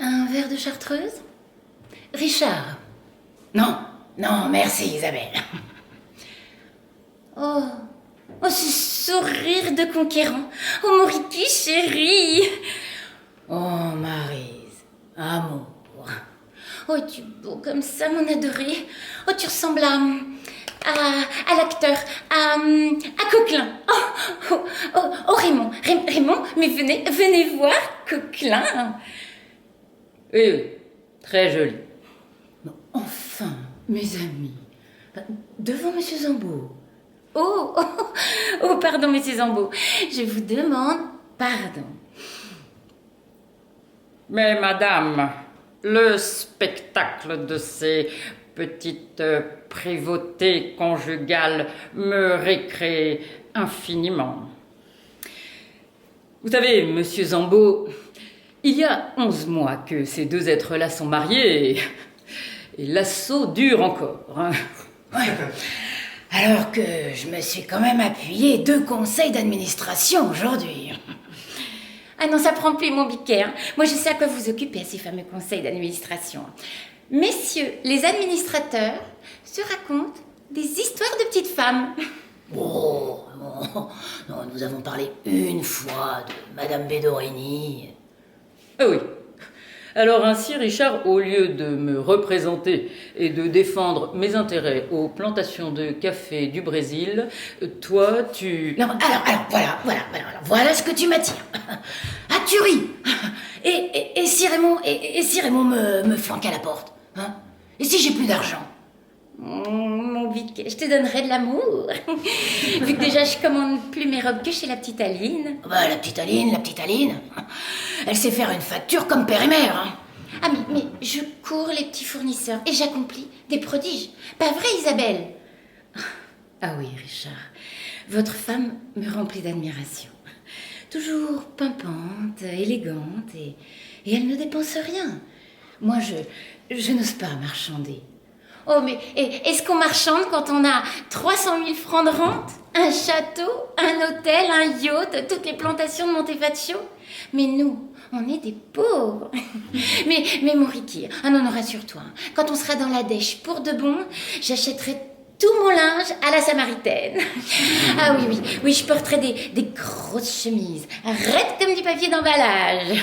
Un verre de chartreuse? Richard? Non, non, merci Isabelle. Oh, oh, ce sourire de conquérant. Oh, mon Ricky chéri. Oh, Maryse, amour. Oh, es-tu beau comme ça, mon adoré. Oh, tu ressembles à l'acteur, à Coquelin. Oh, Raymond, Raymond, mais venez voir Coquelin. Oui, très joli. Enfin, mes amis, devant Monsieur Zambeau. Oh, pardon, Monsieur Zambeau. Je vous demande pardon. Mais madame, le spectacle de ces petites prévôtés conjugales me récrée infiniment. Vous savez, Monsieur Zambeau, il y a 11 mois que ces deux êtres-là sont mariés et l'assaut dure encore. Ouais. Alors que je me suis quand même appuyé 2 conseils d'administration aujourd'hui. Ah non, ça prend plus mon biquet. Hein. Moi, je sais à quoi vous occupez à ces fameux conseils d'administration. Messieurs, les administrateurs se racontent des histoires de petites femmes. Oh, non, nous avons parlé une fois de Madame Bedorini. Ah oui. Alors ainsi, Richard, au lieu de me représenter et de défendre mes intérêts aux plantations de café du Brésil, toi, tu... Non, alors, voilà ce que tu m'attires. Ah, tu ris. Et si Raymond me flanque à la porte, hein? Et si j'ai plus d'argent? Mon biquet, je te donnerai de l'amour. Vu que déjà je commande plus mes robes que chez la petite Aline. Bah, la petite Aline. Elle sait faire une facture comme père et mère. Hein. Ah, mais je cours les petits fournisseurs et j'accomplis des prodiges. Pas vrai, Isabelle? Ah oui, Richard. Votre femme me remplit d'admiration. Toujours pimpante, élégante et elle ne dépense rien. Moi, je n'ose pas marchander. Oh, mais est-ce qu'on marchande quand on a 300 000 francs de rente, un château, un hôtel, un yacht, toutes les plantations de Montefaccio? Mais nous, on est des pauvres. mais mon Ricky, non, rassure-toi. Quand on sera dans la dèche pour de bon, j'achèterai tout mon linge à la Samaritaine. Ah oui, je porterai des grosses chemises, raides comme du papier d'emballage.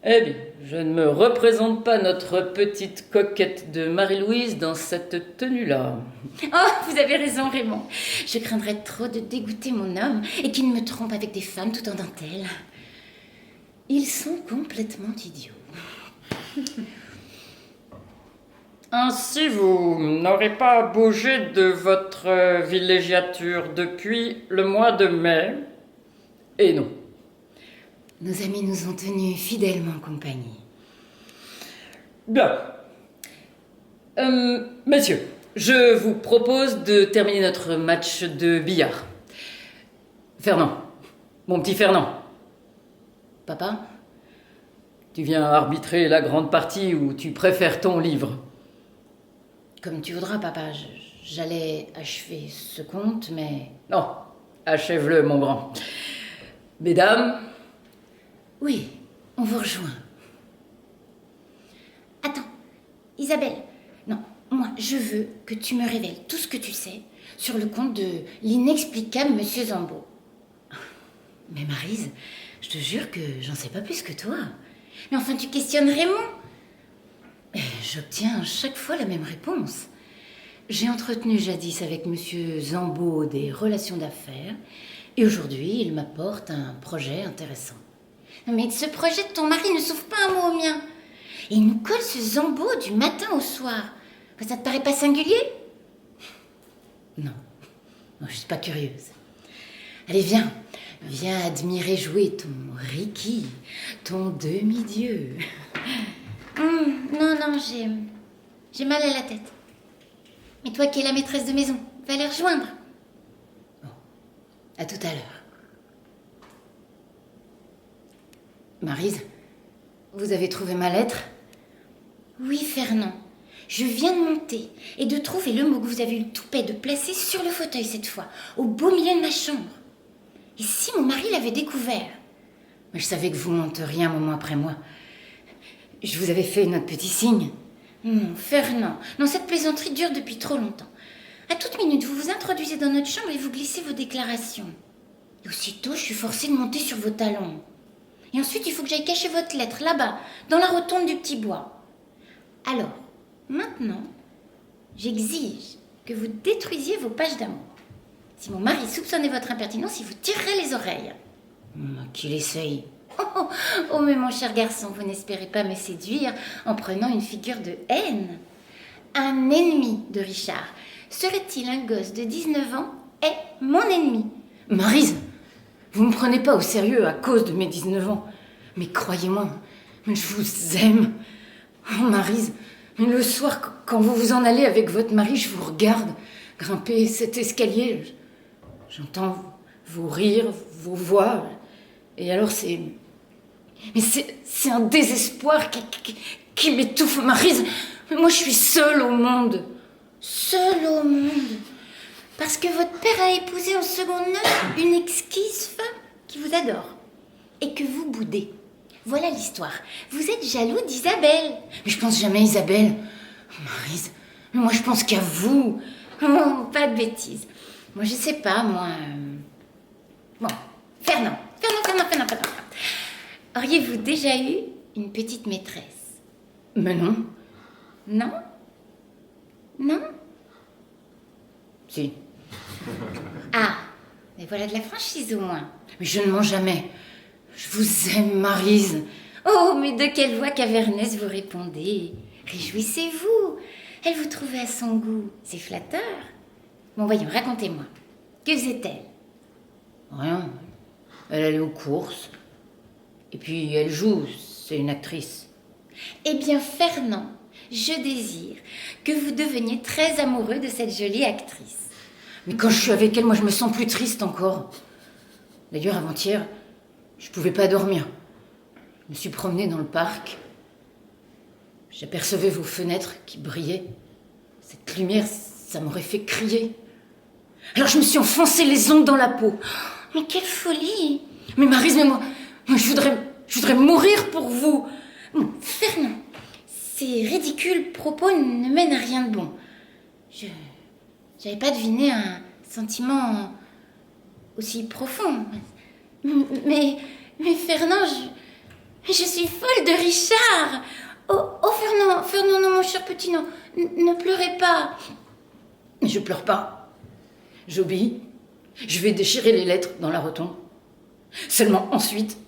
Eh bien, je ne me représente pas notre petite coquette de Marie-Louise dans cette tenue-là. Oh, vous avez raison, Raymond. Je craindrais trop de dégoûter mon homme et qu'il ne me trompe avec des femmes tout en dentelle. Ils sont complètement idiots. Ainsi, vous n'aurez pas bougé de votre villégiature depuis le mois de mai. Et non. Nos amis nous ont tenus fidèlement compagnie. Bien. Messieurs, je vous propose de terminer notre match de billard. Fernand, mon petit Fernand. Papa? Tu viens arbitrer la grande partie où tu préfères ton livre. Comme tu voudras, papa. J'allais achever ce conte, mais... Non, achève-le, mon grand. Mesdames... Oui, on vous rejoint. Attends, Isabelle. Non, moi, je veux que tu me révèles tout ce que tu sais sur le compte de l'inexplicable Monsieur Zambeau. Mais Maryse, je te jure que j'en sais pas plus que toi. Mais enfin, tu questionnes Raymond. Et j'obtiens chaque fois la même réponse. J'ai entretenu jadis avec Monsieur Zambeau des relations d'affaires et aujourd'hui, il m'apporte un projet intéressant. Mais ce projet de ton mari ne souffle pas un mot au mien. Et il nous colle ce Zambeau du matin au soir. Ça te paraît pas singulier? Non, je suis pas curieuse. Allez, viens admirer jouer ton Ricky, ton demi-dieu. Non, j'ai mal à la tête. Et toi qui es la maîtresse de maison, va les rejoindre. Bon, à tout à l'heure. Maryse, vous avez trouvé ma lettre? Oui, Fernand. Je viens de monter et de trouver le mot que vous avez eu le toupet de placer sur le fauteuil cette fois, au beau milieu de ma chambre. Et si mon mari l'avait découvert? Mais je savais que vous menteriez un moment après moi. Je vous avais fait notre petit signe. Non, Fernand. Non, cette plaisanterie dure depuis trop longtemps. À toute minute, vous vous introduisez dans notre chambre et vous glissez vos déclarations. Et aussitôt, je suis forcée de monter sur vos talons. Et ensuite, il faut que j'aille cacher votre lettre, là-bas, dans la rotonde du petit bois. Alors, maintenant, j'exige que vous détruisiez vos pages d'amour. Si mon mari soupçonnait votre impertinence, il vous tirerait les oreilles. Qu'il essaye. Oh, mais mon cher garçon, vous n'espérez pas me séduire en prenant une figure de haine. Un ennemi de Richard. Serait-il un gosse de 19 ans est mon ennemi. Maryse, vous me prenez pas au sérieux à cause de mes 19 ans. Mais croyez-moi, je vous aime. Oh, Maryse, le soir, quand vous vous en allez avec votre mari, je vous regarde grimper cet escalier. J'entends vos rires, vos voix. Et alors c'est... Mais c'est un désespoir qui m'étouffe, Maryse. Moi, je suis seule au monde. Seule au monde. Parce que votre père a épousé en seconde noce une exquise femme qui vous adore. Et que vous boudez. Voilà l'histoire. Vous êtes jaloux d'Isabelle. Mais je pense jamais à Isabelle. Maryse, moi je pense qu'à vous. Oh, pas de bêtises. Moi, je sais pas, moi... Bon, Fernand. Auriez-vous déjà eu une petite maîtresse? Mais non. Non? Non? Si. Ah, mais voilà de la franchise au moins. Mais je ne mens jamais. Je vous aime, Maryse. Oh, mais de quelle voix caverneuse vous répondez? Réjouissez-vous. Elle vous trouvait à son goût. C'est flatteur. Bon, voyons, racontez-moi. Que faisait-elle? Rien. Elle allait aux courses. Et puis, elle joue. C'est une actrice. Eh bien, Fernand, je désire que vous deveniez très amoureux de cette jolie actrice. Mais quand je suis avec elle, moi, je me sens plus triste encore. D'ailleurs, avant-hier, je pouvais pas dormir. Je me suis promenée dans le parc. J'apercevais vos fenêtres qui brillaient. Cette lumière, ça m'aurait fait crier. Alors je me suis enfoncé les ongles dans la peau. Mais quelle folie! Mais Maryse, mais moi je voudrais mourir pour vous. Bon, Fernand, ces ridicules propos ne mènent à rien de bon. J'avais pas deviné un sentiment aussi profond. Mais Fernand, je suis folle de Richard. Oh Fernand, non, mon cher petit, non, ne pleurez pas. Mais je pleure pas. J'obéis. Je vais déchirer les lettres dans la rotonde. Seulement ensuite,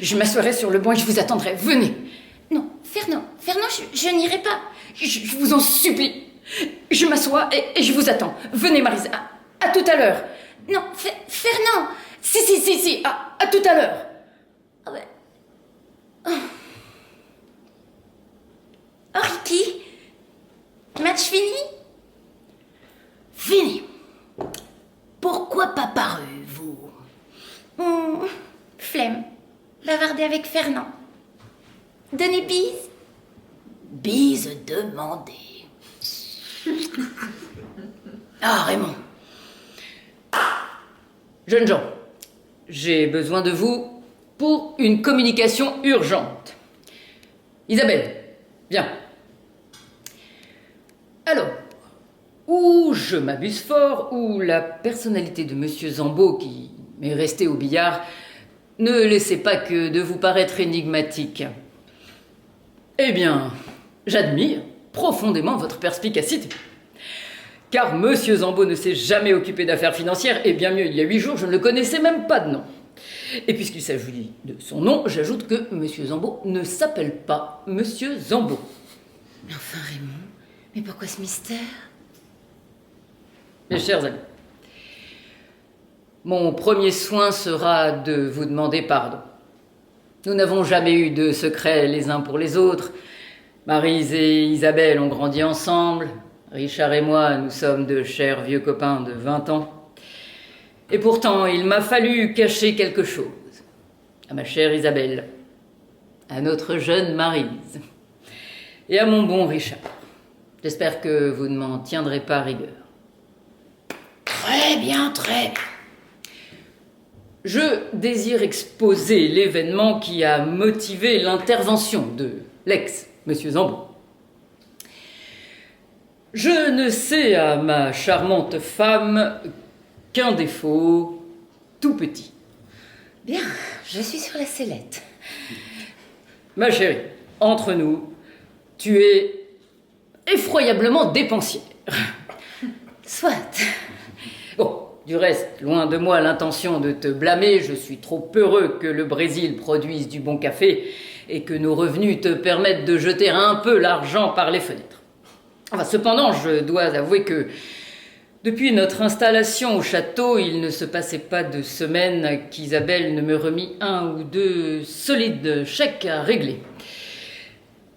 je m'assoirai sur le banc et je vous attendrai. Venez. Non, Fernand, je n'irai pas. Je vous en supplie. Je m'assois et je vous attends. Venez, Maryse. À tout à l'heure. Non, Fernand. Si. À tout à l'heure. Oh, ben... Oh, Ricky. Match fini? Fini. Pourquoi pas paru, vous? Flemme. Bavarder avec Fernand. Donner bise? Bise demandée. Ah, Raymond. Jeunes gens, j'ai besoin de vous pour une communication urgente. Isabelle, viens. Alors, ou je m'abuse fort, ou la personnalité de Monsieur Zambo, qui m'est resté au billard, ne laissez pas que de vous paraître énigmatique. Eh bien, j'admire profondément votre perspicacité. Car Monsieur Zambo ne s'est jamais occupé d'affaires financières, et bien mieux, il y a 8 jours, je ne le connaissais même pas de nom. Et puisqu'il s'agit de son nom, j'ajoute que Monsieur Zambo ne s'appelle pas Monsieur Zambo. Mais enfin, Raymond, mais pourquoi ce mystère? Mes chers amis, mon premier soin sera de vous demander pardon. Nous n'avons jamais eu de secrets les uns pour les autres. Maryse et Isabelle ont grandi ensemble. Richard et moi, nous sommes de chers vieux copains de 20 ans. Et pourtant, il m'a fallu cacher quelque chose. À ma chère Isabelle, à notre jeune Maryse et à mon bon Richard. J'espère que vous ne m'en tiendrez pas rigueur. Très bien. Je désire exposer l'événement qui a motivé l'intervention de Monsieur Zambo. Je ne sais à ma charmante femme qu'un défaut tout petit. Bien, je suis sur la sellette. Ma chérie, entre nous, tu es effroyablement dépensière. Soit. Bon, du reste, loin de moi l'intention de te blâmer, je suis trop heureux que le Brésil produise du bon café et que nos revenus te permettent de jeter un peu l'argent par les fenêtres. Enfin, cependant, je dois avouer que depuis notre installation au château, il ne se passait pas de semaine qu'Isabelle ne me remit 1 ou 2 solides chèques à régler.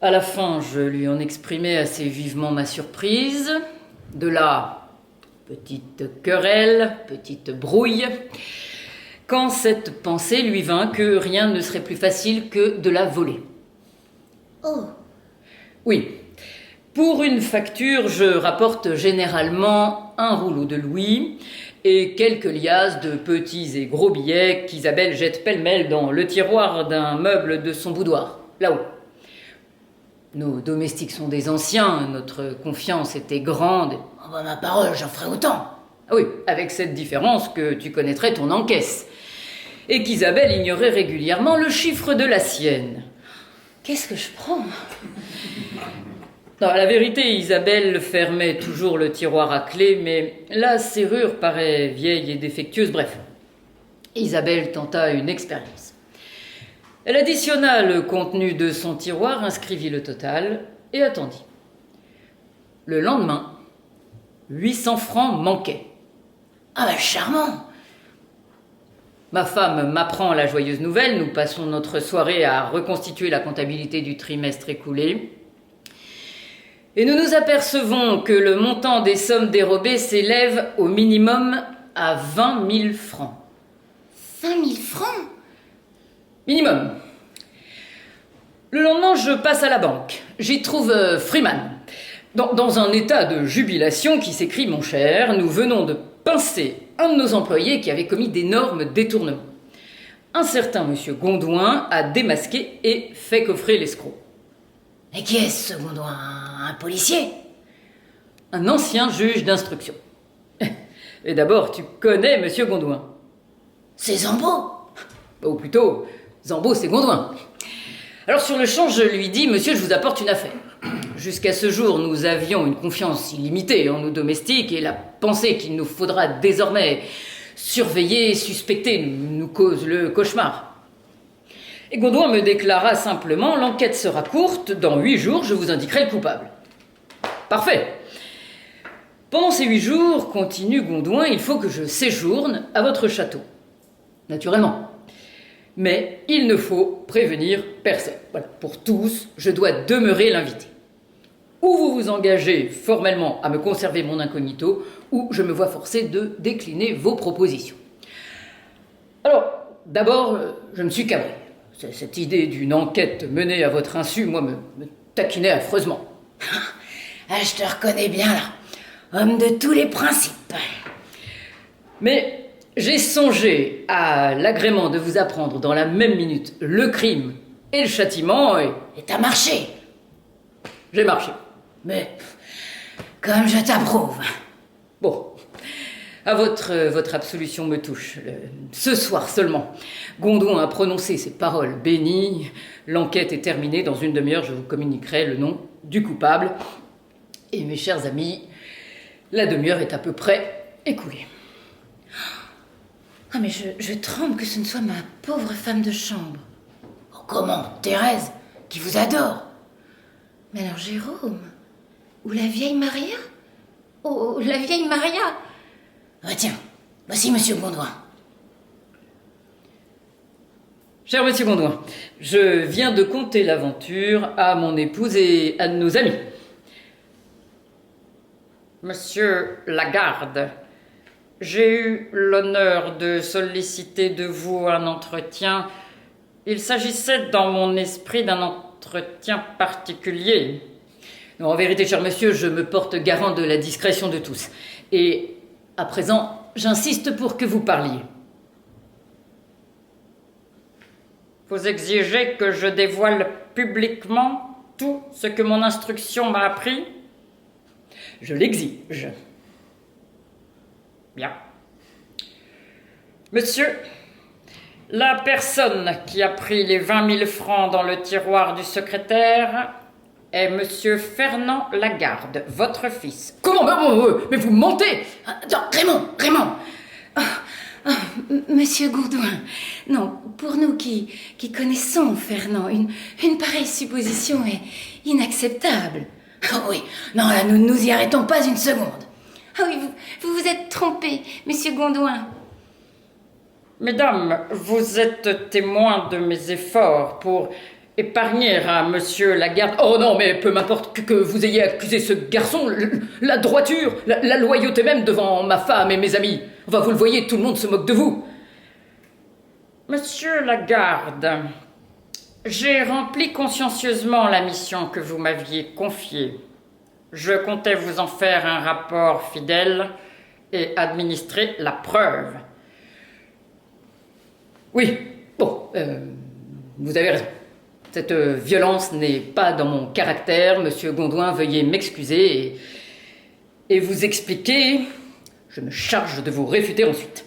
À la fin, je lui en exprimai assez vivement ma surprise. De là, petite querelle, petite brouille, quand cette pensée lui vint que rien ne serait plus facile que de la voler. Oh. Oui. Pour une facture, je rapporte généralement un rouleau de louis et quelques liasses de petits et gros billets qu'Isabelle jette pêle-mêle dans le tiroir d'un meuble de son boudoir, là-haut. Nos domestiques sont des anciens, notre confiance était grande. Oh bah ma parole, j'en ferai autant. Ah oui, avec cette différence que tu connaîtrais ton encaisse. Et qu'Isabelle ignorait régulièrement le chiffre de la sienne. Qu'est-ce que je prends? Non, à la vérité, Isabelle fermait toujours le tiroir à clé, mais la serrure paraît vieille et défectueuse. Bref, Isabelle tenta une expérience. Elle additionna le contenu de son tiroir, inscrivit le total et attendit. Le lendemain, 800 francs manquaient. Ah bah charmant. Ma femme m'apprend la joyeuse nouvelle. Nous passons notre soirée à reconstituer la comptabilité du trimestre écoulé. Et nous nous apercevons que le montant des sommes dérobées s'élève au minimum à 20 000 francs. 5 000 francs? Minimum. Le lendemain, je passe à la banque. J'y trouve Freeman. Dans un état de jubilation qui s'écrie: mon cher, nous venons de pincer un de nos employés qui avait commis d'énormes détournements. Un certain monsieur Gondouin a démasqué et fait coffrer l'escroc. Et qui est-ce, ce Gondouin? Un policier? Un ancien juge d'instruction. Et d'abord, tu connais monsieur Gondouin. C'est Zambo? Ou plutôt, Zambo, c'est Gondouin. Alors sur le champ, je lui dis: monsieur, je vous apporte une affaire. Jusqu'à ce jour, nous avions une confiance illimitée en nos domestiques et la pensée qu'il nous faudra désormais surveiller, suspecter, nous cause le cauchemar. Et Gondouin me déclara simplement: l'enquête sera courte, dans 8 jours, je vous indiquerai le coupable. Parfait. Pendant ces 8 jours, continue Gondouin, il faut que je séjourne à votre château. Naturellement. Mais il ne faut prévenir personne. Voilà, pour tous, je dois demeurer l'invité. Ou vous vous engagez formellement à me conserver mon incognito, ou je me vois forcé de décliner vos propositions. Alors, d'abord, je me suis cabré. Cette idée d'une enquête menée à votre insu, moi, me taquinait affreusement. Ah, je te reconnais bien, là. Homme de tous les principes. Mais j'ai songé à l'agrément de vous apprendre dans la même minute le crime et le châtiment, et t'as marché. J'ai marché. Mais, comme je t'approuve. Bon, à votre absolution me touche. Ce soir seulement, Gondouin a prononcé ces paroles bénies. L'enquête est terminée. Dans une demi-heure, je vous communiquerai le nom du coupable. Et mes chers amis, la demi-heure est à peu près écoulée. Ah, mais je tremble que ce ne soit ma pauvre femme de chambre. Oh, comment? Thérèse, qui vous adore. Mais alors Jérôme? Ou la vieille Maria? Oh, la vieille Maria! Ah tiens, voici monsieur Gondouin. Cher monsieur Gondouin, je viens de conter l'aventure à mon épouse et à nos amis. Monsieur Lagarde, j'ai eu l'honneur de solliciter de vous un entretien. Il s'agissait dans mon esprit d'un entretien particulier. Non, en vérité, cher monsieur, je me porte garant de la discrétion de tous. Et à présent, j'insiste pour que vous parliez. Vous exigez que je dévoile publiquement tout ce que mon instruction m'a appris? Je l'exige. Bien. Monsieur, la personne qui a pris les 20 000 francs dans le tiroir du secrétaire est Monsieur Fernand Lagarde, votre fils. Comment? Mais vous mentez! Attends, Raymond. Monsieur Gourdouin, non, pour nous qui connaissons Fernand, une pareille supposition est inacceptable. Ah oui, non, là, nous ne nous y arrêtons pas une seconde. Ah oui, vous vous êtes trompé, monsieur Gourdouin. Mesdames, vous êtes témoins de mes efforts pour épargner à Monsieur Lagarde. Oh non, mais peu m'importe que vous ayez accusé ce garçon, la droiture, la loyauté même devant ma femme et mes amis. Enfin, vous le voyez, tout le monde se moque de vous. Monsieur Lagarde, j'ai rempli consciencieusement la mission que vous m'aviez confiée. Je comptais vous en faire un rapport fidèle et administrer la preuve. Oui, bon, vous avez raison. Cette violence n'est pas dans mon caractère. Monsieur Gourdouin, veuillez m'excuser et vous expliquer. Je me charge de vous réfuter ensuite.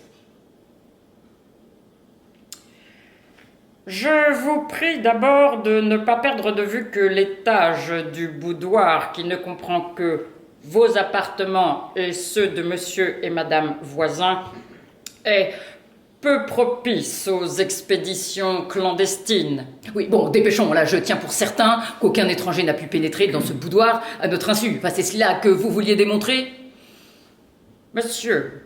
Je vous prie d'abord de ne pas perdre de vue que l'étage du boudoir, qui ne comprend que vos appartements et ceux de monsieur et madame voisins, est peu propice aux expéditions clandestines. Oui, bon, dépêchons, là, je tiens pour certain qu'aucun étranger n'a pu pénétrer dans ce boudoir à notre insu. Enfin, c'est cela que vous vouliez démontrer? Monsieur,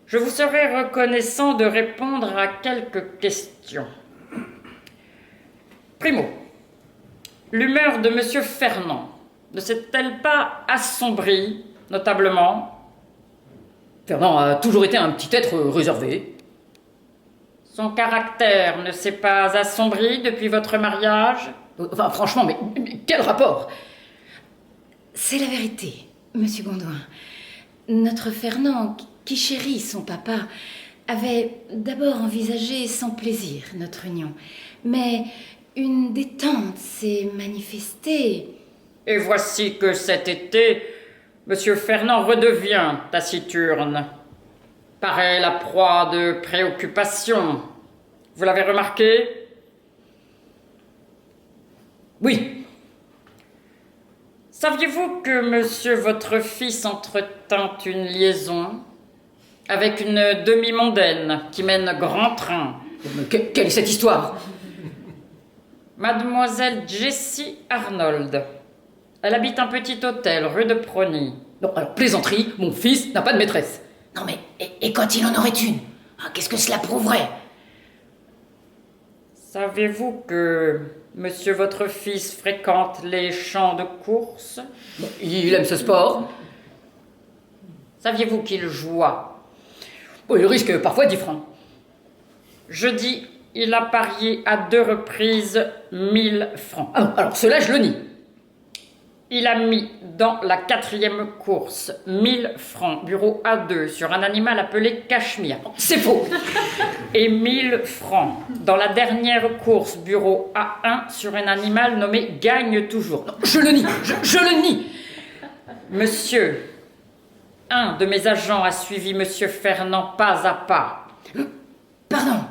je vous serais reconnaissant de répondre à quelques questions. Primo, l'humeur de monsieur Fernand ne s'est-elle pas assombrie, notablement? Fernand a toujours été un petit être réservé. Son caractère ne s'est pas assombri depuis votre mariage? Enfin, franchement, mais quel rapport? C'est la vérité, monsieur Gourdouin. Notre Fernand, qui chérit son papa, avait d'abord envisagé sans plaisir notre union. Mais une détente s'est manifestée. Et voici que cet été, monsieur Fernand redevient taciturne. Paraît la proie de préoccupations. Vous l'avez remarqué? Oui. Saviez-vous que monsieur votre fils entretint une liaison avec une demi-mondaine qui mène grand train? Quelle est cette histoire? Mademoiselle Jessie Arnold. Elle habite un petit hôtel rue de Prony. Non, alors plaisanterie, mon fils n'a pas de maîtresse. Non mais, et quand il en aurait une? Qu'est-ce que cela prouverait? Savez-vous que monsieur votre fils fréquente les champs de course? Il aime ce sport. Saviez-vous qu'il joua? Il risque parfois 10 francs. Jeudi, il a parié à 2 reprises 1000 francs. Alors cela, je le nie. Il a mis dans la 4e course 1000 francs, bureau A2, sur un animal appelé Cachemire. C'est faux. Et 1000 francs dans la dernière course, bureau A1, sur un animal nommé Gagne Toujours. Non, je le nie. Je le nie. Monsieur, un de mes agents a suivi monsieur Fernand pas à pas. Pardon,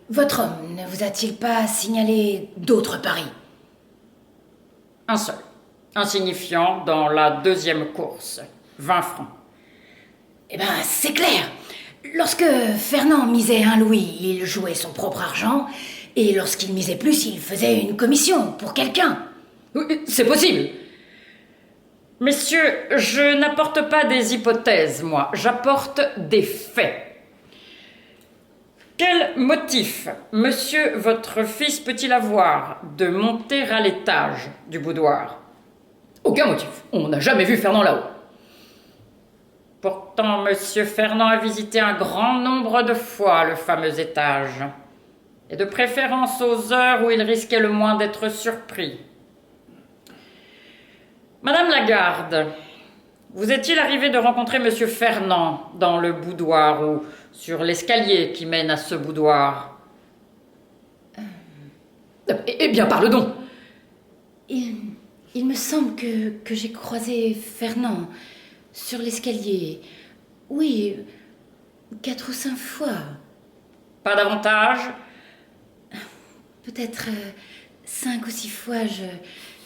votre homme ne vous a-t-il pas signalé d'autres paris? Un seul. Insignifiant dans la 2e course. 20 francs. Eh ben, c'est clair. Lorsque Fernand misait 1 louis, il jouait son propre argent, et lorsqu'il misait plus, il faisait une commission pour quelqu'un. Oui, c'est possible. Messieurs, je n'apporte pas des hypothèses, moi. J'apporte des faits. Quel motif monsieur votre fils peut-il avoir de monter à l'étage du boudoir? Aucun motif. On n'a jamais vu Fernand là-haut. Pourtant, monsieur Fernand a visité un grand nombre de fois le fameux étage, et de préférence aux heures où il risquait le moins d'être surpris. Madame Lagarde, vous est-il arrivé de rencontrer monsieur Fernand dans le boudoir ou sur l'escalier qui mène à ce boudoir? Eh bien, parle donc. Il me semble que j'ai croisé Fernand sur l'escalier. Oui, 4 ou 5 fois. Pas davantage? Peut-être 5 ou 6 fois,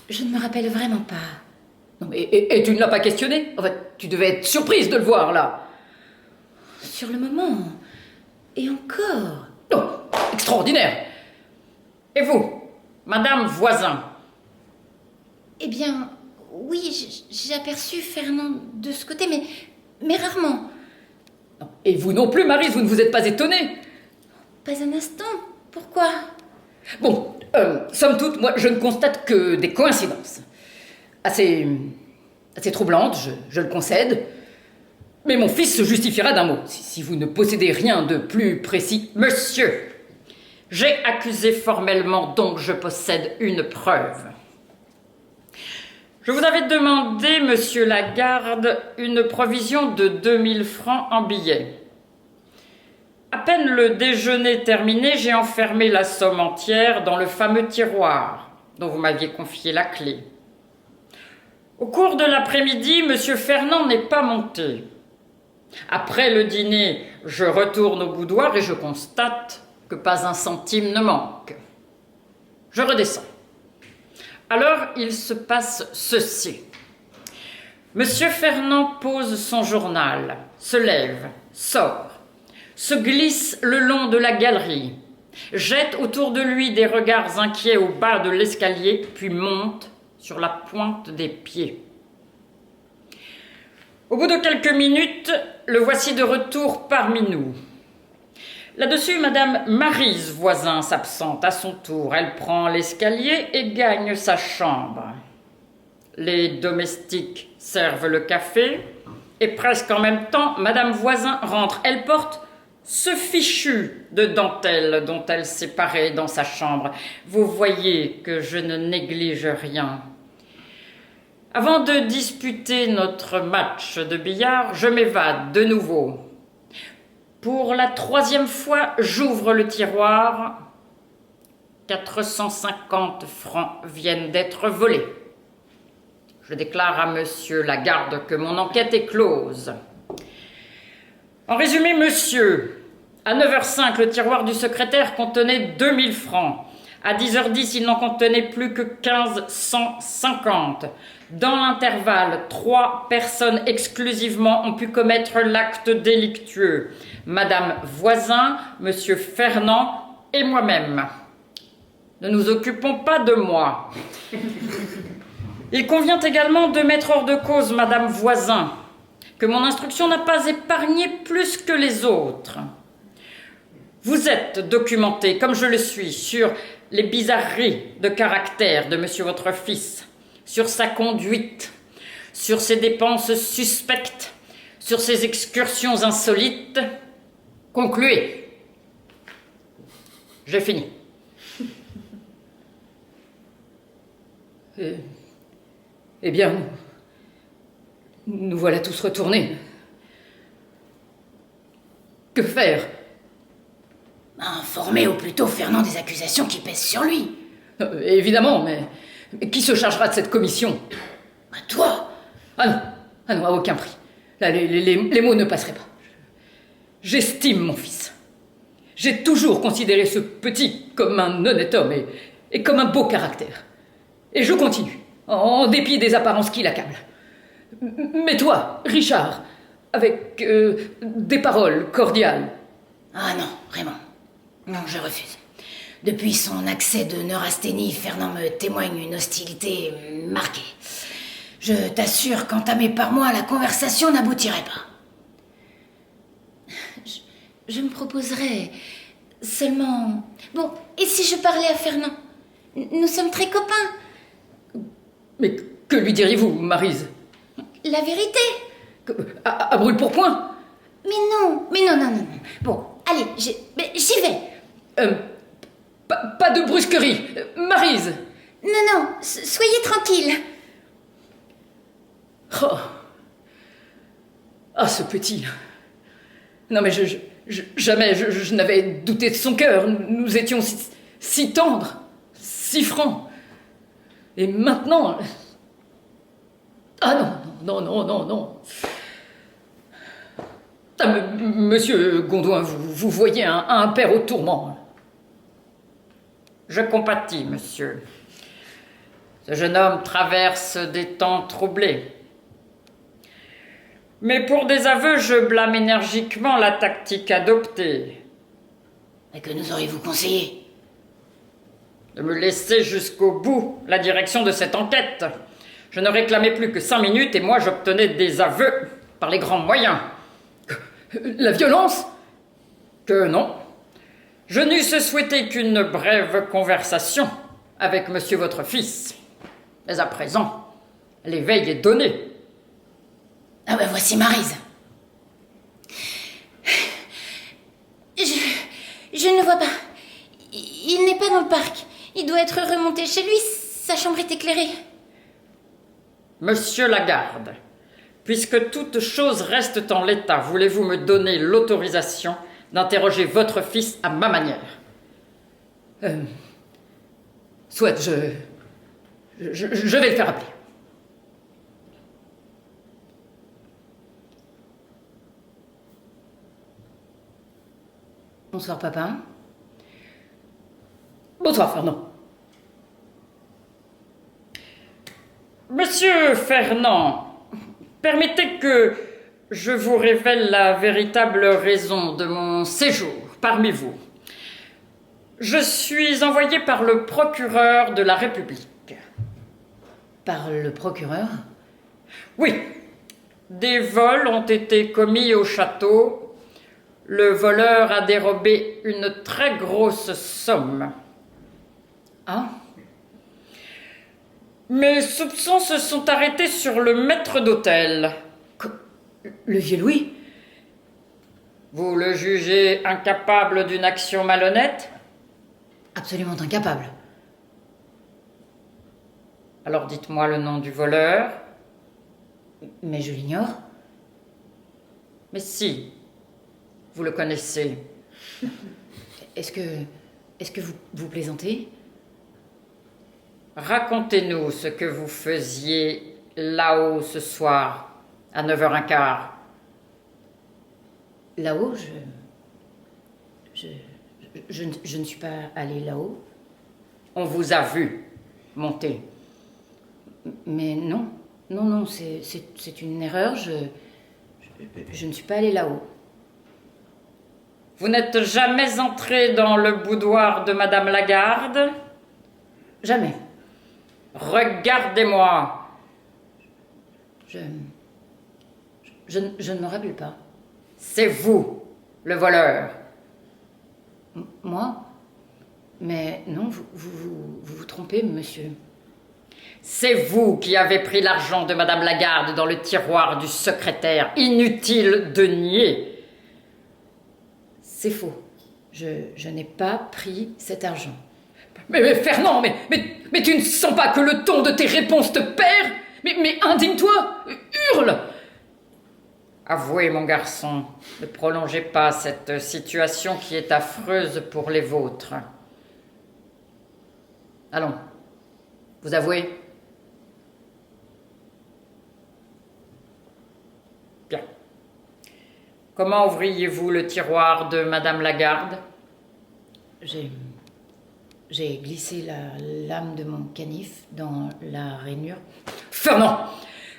je ne me rappelle vraiment pas. Non, mais, et tu ne l'as pas questionné? En fait, tu devais être surprise de le voir, là. Sur le moment. Et encore. Oh, extraordinaire. Et vous, Madame Voisin? Eh bien, oui, j'ai aperçu Fernand de ce côté, mais rarement. Non, et vous non plus, Maryse, vous ne vous êtes pas étonnée? Pas un instant. Pourquoi? Bon, somme toute, moi, je ne constate que des coïncidences. Assez troublantes, je le concède. Mais mon fils se justifiera d'un mot. Si vous ne possédez rien de plus précis... Monsieur, j'ai accusé formellement, donc je possède une preuve. Je vous avais demandé, monsieur Lagarde, une provision de 2000 francs en billets. À peine le déjeuner terminé, j'ai enfermé la somme entière dans le fameux tiroir dont vous m'aviez confié la clé. Au cours de l'après-midi, monsieur Fernand n'est pas monté. Après le dîner, je retourne au boudoir et je constate que pas un centime ne manque. Je redescends. Alors, il se passe ceci. Monsieur Fernand pose son journal, se lève, sort, se glisse le long de la galerie, jette autour de lui des regards inquiets au bas de l'escalier, puis monte sur la pointe des pieds. Au bout de quelques minutes, le voici de retour parmi nous. Là-dessus, Madame Maryse Voisin s'absente à son tour. Elle prend l'escalier et gagne sa chambre. Les domestiques servent le café et presque en même temps, Madame Voisin rentre. Elle porte ce fichu de dentelle dont elle s'est parée dans sa chambre. Vous voyez que je ne néglige rien. Avant de disputer notre match de billard, je m'évade de nouveau. Pour la 3e fois, j'ouvre le tiroir. 450 francs viennent d'être volés. Je déclare à monsieur Lagarde que mon enquête est close. En résumé, monsieur, à 9h05, le tiroir du secrétaire contenait 2000 francs. À 10h10, il n'en contenait plus que 1550. Dans l'intervalle, 3 personnes exclusivement ont pu commettre l'acte délictueux. Madame Voisin, monsieur Fernand et moi-même. Ne nous occupons pas de moi. Il convient également de mettre hors de cause Madame Voisin, que mon instruction n'a pas épargné plus que les autres. Vous êtes documenté, comme je le suis, sur les bizarreries de caractère de monsieur votre fils, sur sa conduite, sur ses dépenses suspectes, sur ses excursions insolites. Concluez. J'ai fini. Eh bien, nous voilà tous retournés. Que faire? Informer au plus tôt Fernand des accusations qui pèsent sur lui. Évidemment, mais qui se chargera de cette commission? Toi. Ah non, à aucun prix. Là, les mots ne passeraient pas. J'estime mon fils. J'ai toujours considéré ce petit comme un honnête homme et comme un beau caractère. Et je continue, en dépit des apparences qui l'accablent. Mais toi, Richard, avec des paroles cordiales. Ah non, vraiment. Non, je refuse. Depuis son accès de neurasthénie, Fernand me témoigne une hostilité marquée. Je t'assure qu'entamée par moi, la conversation n'aboutirait pas. Je me proposerais seulement... Bon, et si je parlais à Fernand? Nous sommes très copains. Mais que lui diriez-vous, Maryse? La vérité. À brûle-pourpoint? Mais non. Bon, allez, j'y vais. Pas de brusquerie. Maryse! Non, soyez tranquille. Oh. Ah, ce petit. Non, mais jamais je n'avais douté de son cœur. Nous étions si tendres, si francs. Et maintenant... Ah non, non, non, non, non. Ah, monsieur Gondouin, vous voyez un père au tourment. Je compatis, monsieur. Ce jeune homme traverse des temps troublés. Mais pour des aveux, je blâme énergiquement la tactique adoptée. Et que nous auriez-vous conseillé? De me laisser jusqu'au bout la direction de cette enquête. Je ne réclamais plus que 5 minutes et moi j'obtenais des aveux par les grands moyens. La violence? Que non. Je n'eusse souhaité qu'une brève conversation avec monsieur votre fils. Mais à présent, l'éveil est donné. Ah ben voici Maryse. Je ne vois pas. Il n'est pas dans le parc. Il doit être remonté chez lui. Sa chambre est éclairée. Monsieur Lagarde, puisque toute chose reste en l'état, voulez-vous me donner l'autorisation d'interroger votre fils à ma manière? Soit, je vais le faire appeler. Bonsoir, papa. Bonsoir, Fernand. Monsieur Fernand, permettez que je vous révèle la véritable raison de mon séjour parmi vous. Je suis envoyé par le procureur de la République. Par le procureur? Oui, des vols ont été commis au château. Le voleur a dérobé une très grosse somme. Ah? Mes soupçons se sont arrêtés sur le maître d'hôtel. Le vieux Louis? Vous le jugez incapable d'une action malhonnête? Absolument incapable. Alors dites-moi le nom du voleur. Mais je l'ignore. Mais si, vous le connaissez. Est-ce que vous plaisantez? Racontez-nous ce que vous faisiez là-haut ce soir, à 9h15. Là-haut, je ne suis pas allée là-haut. On vous a vu monter. Mais non, c'est une erreur, je ne suis pas allée là-haut. Vous n'êtes jamais entré dans le boudoir de Madame Lagarde? Jamais. Regardez-moi. Je ne me rappelle pas. C'est vous, le voleur. Moi? Mais non, vous trompez, monsieur. C'est vous qui avez pris l'argent de Madame Lagarde dans le tiroir du secrétaire. Inutile de nier. C'est faux. Je n'ai pas pris cet argent. Mais Fernand, mais tu ne sens pas que le ton de tes réponses te perd? Mais indigne-toi, hurle! Avouez, mon garçon, ne prolongez pas cette situation qui est affreuse pour les vôtres. Allons, vous avouez? Bien. Comment ouvriez-vous le tiroir de Madame Lagarde? J'ai glissé la lame de mon canif dans la rainure. Fernand,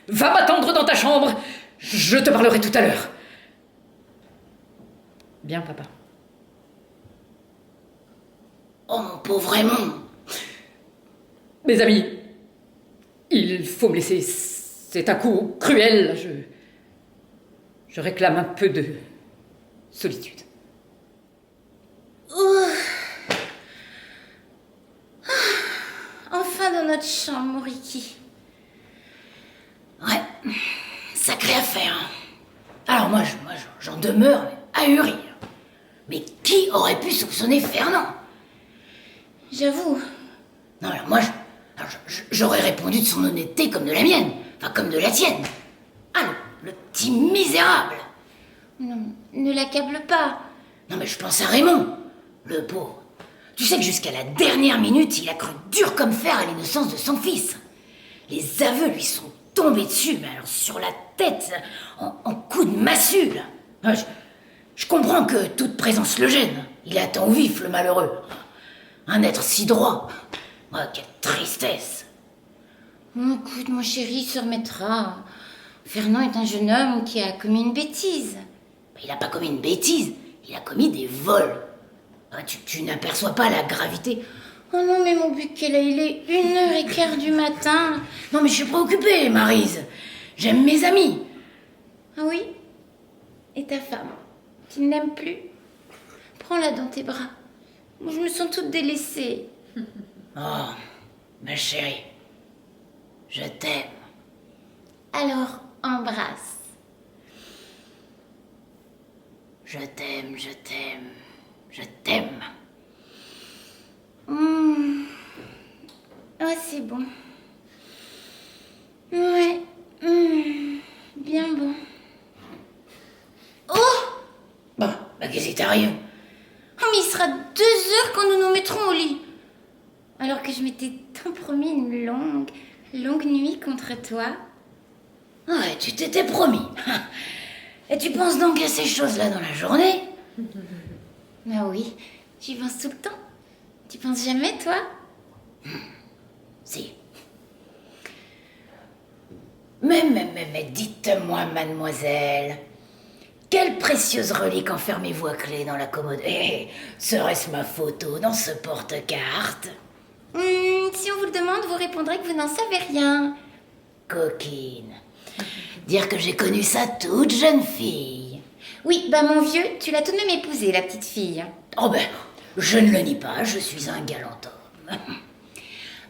va m'attendre dans ta chambre. Je te parlerai tout à l'heure. Bien, papa. Oh, mon pauvre Raymond! Mes amis, il faut me laisser. C'est un coup cruel. Je réclame un peu de solitude. Enfin dans notre chambre, Moriki. Ouais, sacrée affaire. Alors moi, j'en demeure ahuri. Mais qui aurait pu soupçonner Fernand? J'avoue. Non, alors moi, j'aurais répondu de son honnêteté comme de la mienne. Enfin, comme de la tienne. Ah, le petit misérable. Non, ne l'accable pas. Non, mais je pense à Raymond. Le pauvre. Tu sais que jusqu'à la dernière minute, il a cru dur comme fer à l'innocence de son fils. Les aveux lui sont tombés dessus, mais alors sur la tête, en coup de massue, là. Ah, je comprends que toute présence le gêne. Il attend au vif, le malheureux. Un être si droit. Oh, quelle tristesse. Écoute, mon chéri, il se remettra. Fernand est un jeune homme qui a commis une bêtise. Il n'a pas commis une bêtise, il a commis des vols. Ah, tu n'aperçois pas la gravité. Oh non, mais mon buquet, là, il est 1h15 du matin. Non, mais je suis préoccupée, Maryse. J'aime mes amis. Ah oui? Et ta femme? Tu ne l'aimes plus? Prends-la dans tes bras. Moi, je me sens toute délaissée. Oh, ma chérie, je t'aime. Alors, embrasse. Je t'aime, je t'aime, je t'aime. Oh, c'est bon. Ouais. Bien bon. Oh! Bon, bah qu'est-ce qui t'arrive? Oh, mais il sera 2h quand nous nous mettrons au lit. Alors que je m'étais tant promis une longue nuit contre toi. Ouais, tu t'étais promis. Et tu penses donc à ces choses-là dans la journée? Ah oui, j'y pense tout le temps. Tu penses jamais, toi? Si. Mais dites-moi, mademoiselle, quelle précieuse relique enfermez-vous à clé dans la commode? Serait-ce ma photo dans ce porte-carte? Si on vous le demande, vous répondrez que vous n'en savez rien. Coquine. Dire que j'ai connu ça toute jeune fille. Oui, bah mon vieux, tu l'as tout de même épousée, la petite fille. Oh ben, je ne le nie pas, je suis un galant homme.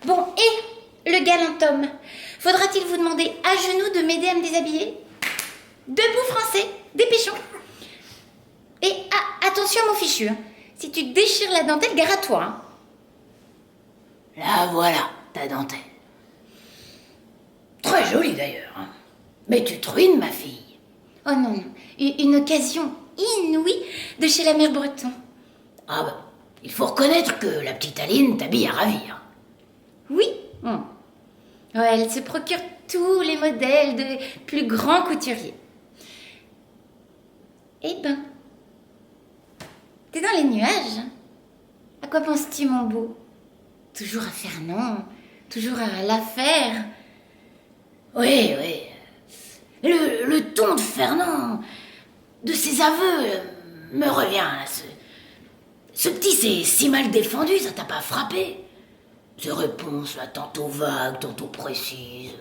Bon, et le galant homme, faudra-t-il vous demander à genoux de m'aider à me déshabiller? Debout, Français, dépêchons. Et attention à mon fichu, hein. Si tu déchires la dentelle, gare à toi. Hein. Là voilà, ta dentelle. Très jolie d'ailleurs. Hein. Mais tu te ruines, ma fille. Oh non, non, une occasion inouïe de chez la mère Breton. Ah ben, il faut reconnaître que la petite Aline t'habille à ravir. Oui. Oh, elle se procure tous les modèles de plus grands couturiers. Eh ben, t'es dans les nuages. Hein. À quoi penses-tu, mon beau? Toujours à Fernand, toujours à l'affaire. Oui. Le ton de Fernand, de ses aveux, me revient. Là, ce petit c'est si mal défendu, ça t'a pas frappé? Ses réponses, là, tantôt vagues, tantôt précises.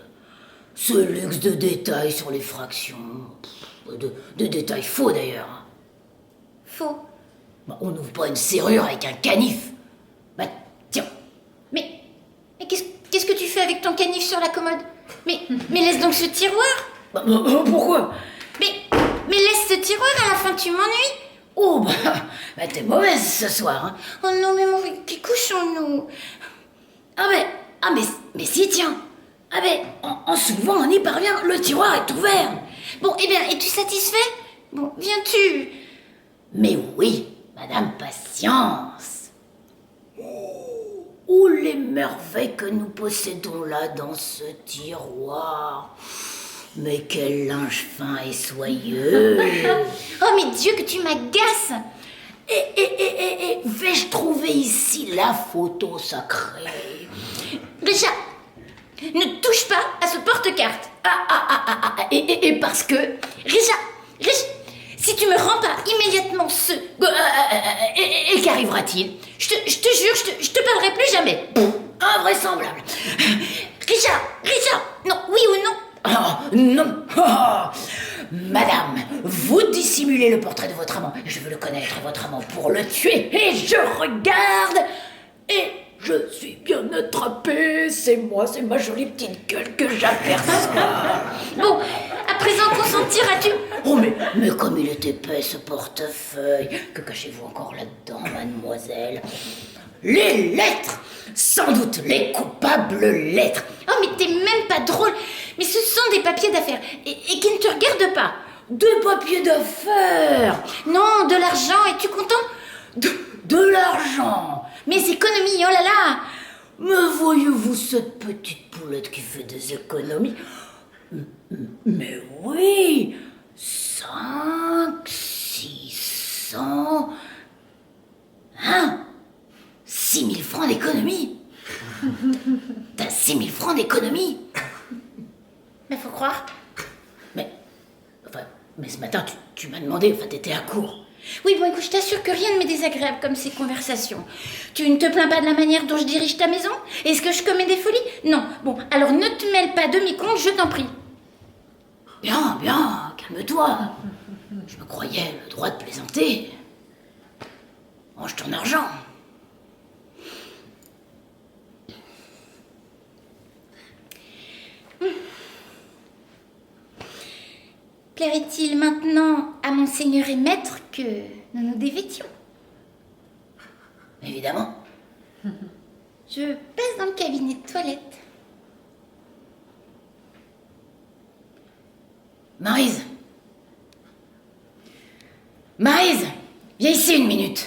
Ce luxe de détails sur les fractions. De détails faux, d'ailleurs. Faux. Bah, on n'ouvre pas une serrure avec un canif. Bah, tiens. Mais qu'est-ce que tu fais avec ton canif sur la commode? Mais laisse donc ce tiroir. Bah, pourquoi? Mais laisse ce tiroir, à la fin tu m'ennuies. Oh, bah t'es mauvaise ce soir. Hein. Oh non, mais mon qui couchons-nous? Mais si, tiens. Ah ben, en soulevant, on y parvient, le tiroir est ouvert. Bon, eh bien, es-tu satisfait? Bon, viens-tu? Mais oui, madame, patience. Oh, les merveilles que nous possédons là dans ce tiroir. Mais quel linge fin et soyeux. Oh, mais Dieu, que tu m'agaces. Et vais-je trouver ici la photo sacrée? Richard, ne touche pas à ce porte-carte. Et parce que... Richard, si tu me rends pas immédiatement ce... Et qu'arrivera-t-il? Je te jure, je te parlerai plus jamais. Invraisemblable. Richard, non, oui ou non? Oh, non. Oh, madame, vous dissimulez le portrait de votre amant. Je veux le connaître, votre amant, pour le tuer. Et je regarde. Et je suis bien attrapée. C'est moi, c'est ma jolie petite gueule que j'aperçois. Bon, à présent, consentiras-tu? Oh, mais comme il est épais, ce portefeuille. Que cachez-vous encore là-dedans, mademoiselle? Les lettres. Sans doute les coupables lettres. Oh, mais t'es même pas drôle. Mais ce sont des papiers d'affaires et qui ne te regardent pas. Des papiers d'affaires? Non, de l'argent. Es-tu content? De l'argent? Mes économies, oh là là! Me voyez-vous cette petite poulette qui fait des économies? Mais oui, 5, 600... Hein? 6 000 francs d'économie? T'as 6 000 francs d'économie? Mais faut croire. Mais ce matin, tu m'as demandé, t'étais à court. Oui, bon, écoute, je t'assure que rien ne m'est désagréable comme ces conversations. Tu ne te plains pas de la manière dont je dirige ta maison? Est-ce que je commets des folies? Non. Bon, alors ne te mêle pas de mes comptes, je t'en prie. Bien, calme-toi. Je me croyais le droit de plaisanter. Range ton argent. Plairait-il maintenant à monseigneur et maître que nous nous dévêtions? Évidemment. Je passe dans le cabinet de toilette. Maryse, viens ici une minute.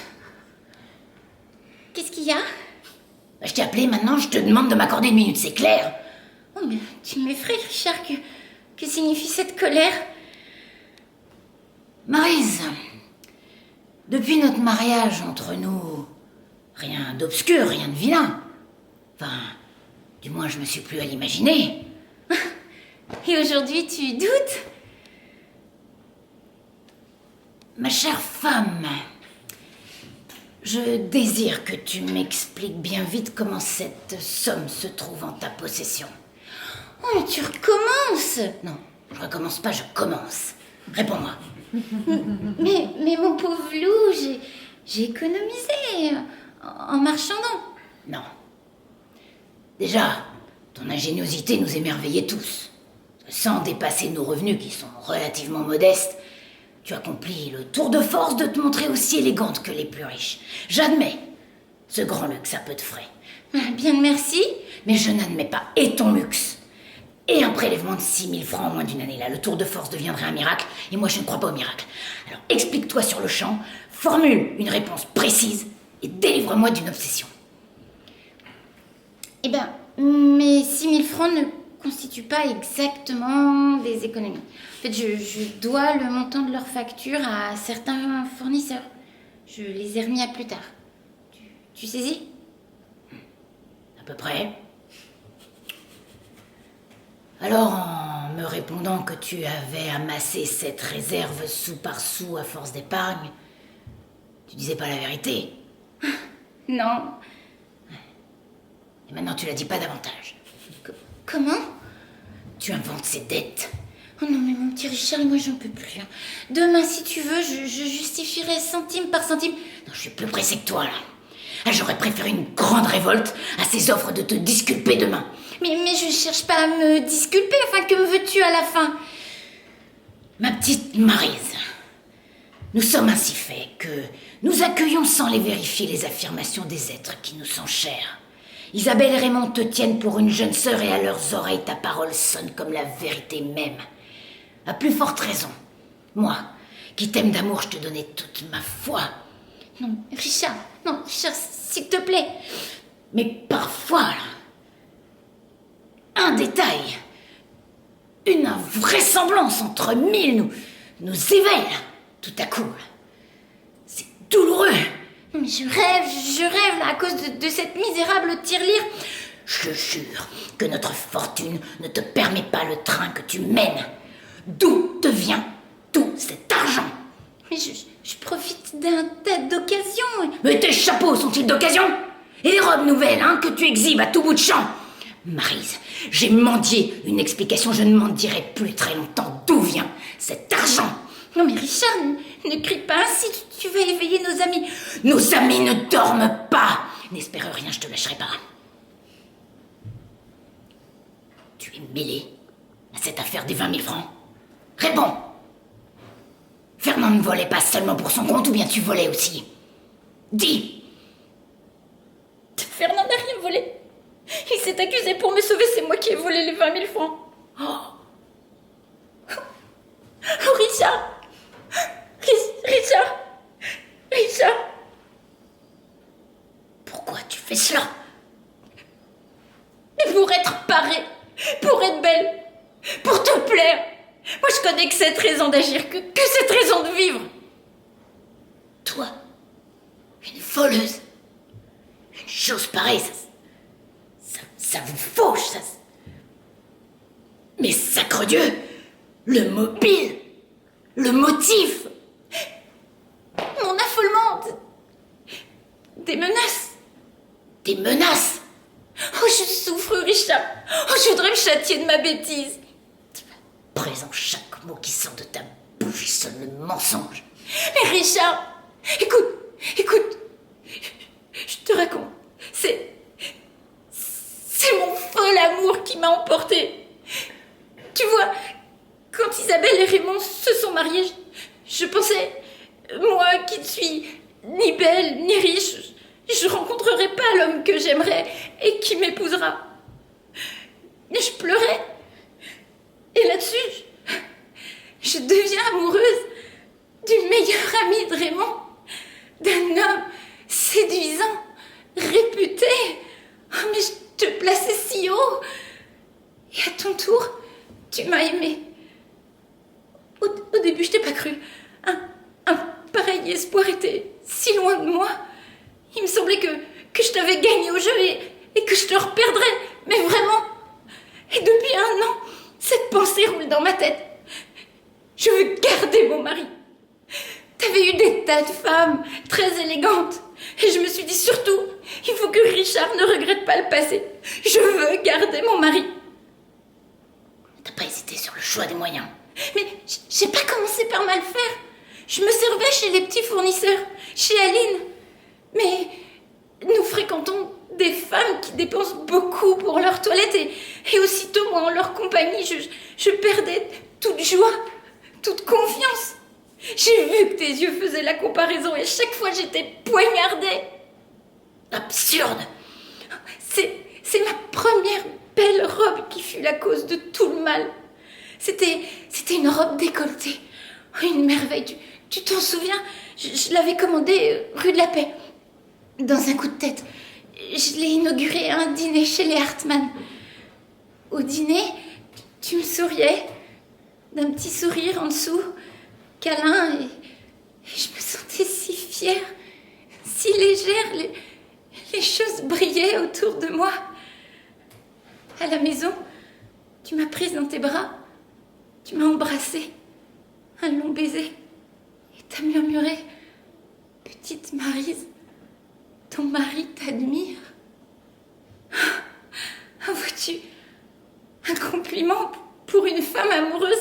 Qu'est-ce qu'il y a? Je t'ai appelé, maintenant je te demande de m'accorder une minute, c'est clair? Oh, mais tu m'effraies, Richard. Que signifie cette colère? Maryse, depuis notre mariage entre nous, rien d'obscur, rien de vilain. Enfin, du moins je me suis plus à l'imaginer. Et aujourd'hui, tu doutes? Ma chère femme, je désire que tu m'expliques bien vite comment cette somme se trouve en ta possession. Oh, mais tu recommences! Non, je recommence pas, je commence. Réponds-moi. Mais mon pauvre loup, j'ai économisé en marchandant. Non. Déjà, ton ingéniosité nous émerveillait tous. Sans dépasser nos revenus qui sont relativement modestes, tu accomplis le tour de force de te montrer aussi élégante que les plus riches. J'admets ce grand luxe à peu de frais. Bien, merci. Mais je n'admets pas et ton luxe et un prélèvement de 6 000 francs en moins d'une année. Là, le tour de force deviendrait un miracle et moi je ne crois pas au miracle. Alors explique-toi sur le champ, formule une réponse précise et délivre-moi d'une obsession. Eh bien, mes 6 000 francs ne constituent pas exactement des économies. En fait, je dois le montant de leur facture à certains fournisseurs. Je les ai remis à plus tard. Tu saisis? À peu près. Alors, en me répondant que tu avais amassé cette réserve sou par sou à force d'épargne, tu disais pas la vérité. Non. Et maintenant, tu la dis pas davantage. Comment? Tu inventes ces dettes. Oh non, mais mon petit Richard, moi j'en peux plus. Hein. Demain, si tu veux, je justifierai centime par centime. Non, je suis plus pressé que toi, là. Ah, j'aurais préféré une grande révolte à ces offres de te disculper demain. Mais je cherche pas à me disculper. Enfin, que me veux-tu à la fin? Ma petite Maryse, nous sommes ainsi faits que nous accueillons sans les vérifier les affirmations des êtres qui nous sont chers. Isabelle et Raymond te tiennent pour une jeune sœur et à leurs oreilles ta parole sonne comme la vérité même. À plus forte raison, moi, qui t'aime d'amour, je te donnais toute ma foi. Non, Richard, s'il te plaît. Mais parfois, là, un détail, une invraisemblance entre mille nous éveille, là, tout à coup. Là. C'est douloureux. Non, mais je rêve, là, à cause de cette misérable tirelire. Je jure que notre fortune ne te permet pas le train que tu mènes. D'où te vient tout cet argent? Mais je profite d'un tas d'occasions. Mais tes chapeaux sont-ils d'occasion? Et les robes nouvelles, hein, que tu exhibes à tout bout de champ? Maryse, j'ai mendié une explication, je ne m'en dirai plus très longtemps. D'où vient cet argent? Non mais Richard, ne crie pas ainsi, tu vas éveiller nos amis. Nos amis ne dorment pas. N'espère rien, je te lâcherai pas. Tu es mêlé à cette affaire des 20 000 francs? Réponds. Fernand ne volait pas seulement pour son compte ou bien tu volais aussi? Dis. Fernand n'a rien volé. Il s'est accusé pour me sauver, c'est moi qui ai volé les 20 000 francs. Oh Richard. Richard. Pourquoi fais cela? Mais pour être parée, pour être belle, pour te plaire. Moi, je connais que cette raison d'agir, que cette raison de vivre. Toi, une voleuse, une chose pareille, ça vous fauche, ça. Mais sacre Dieu, le mobile, le motif. Mon affolement, des menaces. Des menaces. Oh, je souffre, Richard. Oh, je voudrais me châtier de ma bêtise. Présent, chaque mot qui sort de ta bouche sonne le mensonge. Mais Richard, écoute, je te raconte. C'est mon fol amour qui m'a emporté. Tu vois, quand Isabelle et Raymond se sont mariés, je pensais, moi qui ne suis ni belle ni riche, je rencontrerai pas l'homme que j'aimerais et qui m'épousera. Mais je pleurais. Et là-dessus, je deviens amoureuse du meilleur ami de Raymond, d'un homme séduisant, réputé. Oh, mais je te plaçais si haut. Et à ton tour, tu m'as aimée. Au début, je t'ai pas cru. Un pareil espoir était si loin de moi. Il me semblait que je t'avais gagné au jeu et que je te reperdrais. Mais vraiment. Et depuis 1 an, cette pensée roule dans ma tête. Je veux garder mon mari. T'avais eu des tas de femmes très élégantes. Et je me suis dit surtout, il faut que Richard ne regrette pas le passé. Je veux garder mon mari. T'as pas hésité sur le choix des moyens. Mais j'ai pas commencé par mal faire. Je me servais chez les petits fournisseurs, chez Aline. Mais nous fréquentons des femmes qui dépensent beaucoup pour leur toilette et aussitôt, moi, en leur compagnie, je perdais toute joie, toute confiance. J'ai vu que tes yeux faisaient la comparaison et chaque fois j'étais poignardée. Absurde. C'est ma première belle robe qui fut la cause de tout le mal. C'était une robe décolletée. Oh, une merveille. Tu t'en souviens? Je l'avais commandée rue de la Paix. Dans un coup de tête. Je l'ai inaugurée à un dîner chez les Hartmann. Au dîner, tu me souriais. D'un petit sourire en dessous. Câlin. Et je me sentais si fière. Si légère. Les choses brillaient autour de moi. À la maison, tu m'as prise dans tes bras. Tu m'as embrassée. Un long baiser. Et t'as murmuré: petite Maryse, ton mari t'admire. Ah, vois-tu, un compliment pour une femme amoureuse,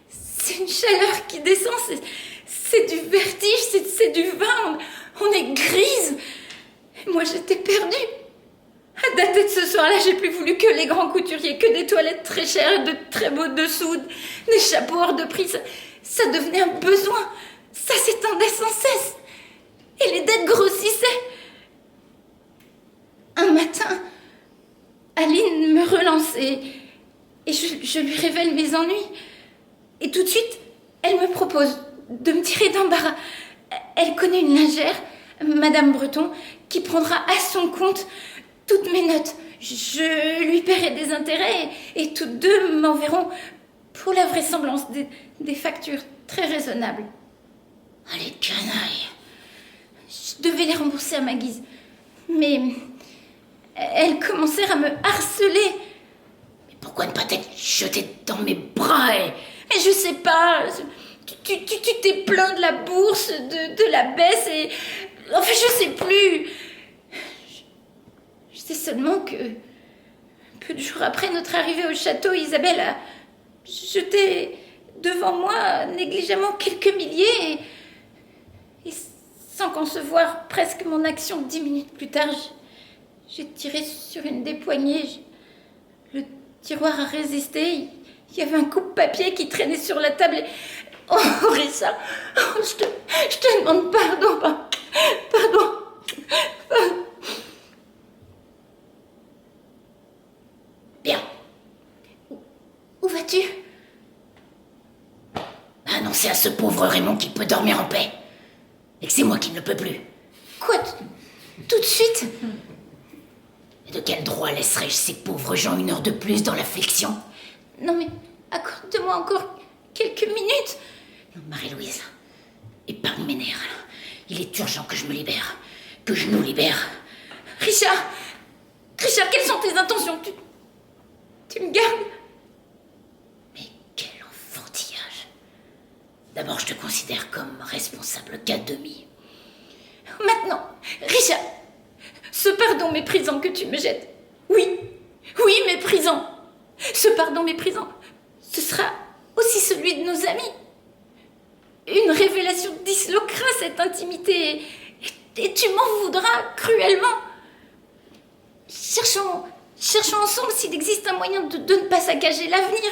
c'est une chaleur qui descend, c'est du vertige, c'est du vin, on est grise. Et moi, j'étais perdue. À dater de ce soir-là, j'ai plus voulu que les grands couturiers, que des toilettes très chères, de très beaux dessous, des chapeaux hors de prix. Ça devenait un besoin. Ça s'étendait sans cesse. Et les dettes grossissaient. Un matin, Aline me relance et je lui révèle mes ennuis. Et tout de suite, elle me propose de me tirer d'embarras. Elle connaît une lingère, Madame Breton, qui prendra à son compte toutes mes notes. Je lui paierai des intérêts et toutes deux m'enverront, pour la vraisemblance, des factures très raisonnables. Ah, les canailles. Je devais les rembourser à ma guise. Mais elles commencèrent à me harceler. Mais pourquoi ne pas t'être jeté dans mes bras Mais je sais pas. Tu t'es plaint de la bourse, de la baisse et... Enfin, je sais plus. Je sais seulement que... peu de jours après notre arrivée au château, Isabelle a jeté devant moi négligemment quelques milliers et sans concevoir presque mon action 10 minutes plus tard, j'ai tiré sur une des poignées. Le tiroir a résisté. Il y avait un coupe-papier qui traînait sur la table et... Oh, Richard, oh, je te demande pardon. Pardon. Bien. Où vas-tu? Annoncer à ce pauvre Raymond qu'il peut dormir en paix. Et que c'est moi qui ne le peux plus. Quoi? Tout de suite? Et de quel droit laisserais-je ces pauvres gens 1 heure de plus dans l'affliction? Non mais, accorde-moi encore quelques minutes. Non, Marie-Louise, épargne mes nerfs. Il est urgent que je me libère. Que je nous libère. Richard, quelles sont tes intentions? Tu me gardes? Mais quel enfantillage. D'abord, je te considère comme responsable qu'à demi. Maintenant, Richard, ce pardon méprisant que tu me jettes, oui, méprisant. Ce pardon méprisant, ce sera aussi celui de nos amis. Une révélation disloquera cette intimité et tu m'en voudras cruellement. Cherchons ensemble s'il existe un moyen de ne pas saccager l'avenir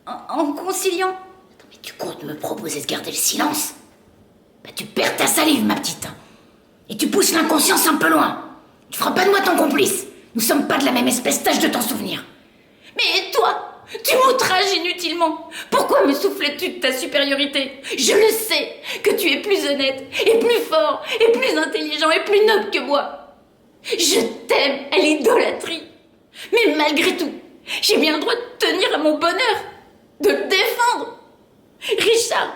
en conciliant. Mais tu comptes me proposer de garder le silence? Bah, tu perds ta salive, ma petite. Et tu pousses l'inconscience un peu loin. Tu feras pas de moi ton complice. Nous sommes pas de la même espèce, tâche de t'en souvenir. Mais toi, tu m'outrages inutilement. Pourquoi me soufflais-tu de ta supériorité? Je le sais, que tu es plus honnête, et plus fort, et plus intelligent, et plus noble que moi. Je t'aime à l'idolâtrie. Mais malgré tout, j'ai bien le droit de tenir à mon bonheur, de le défendre. Richard,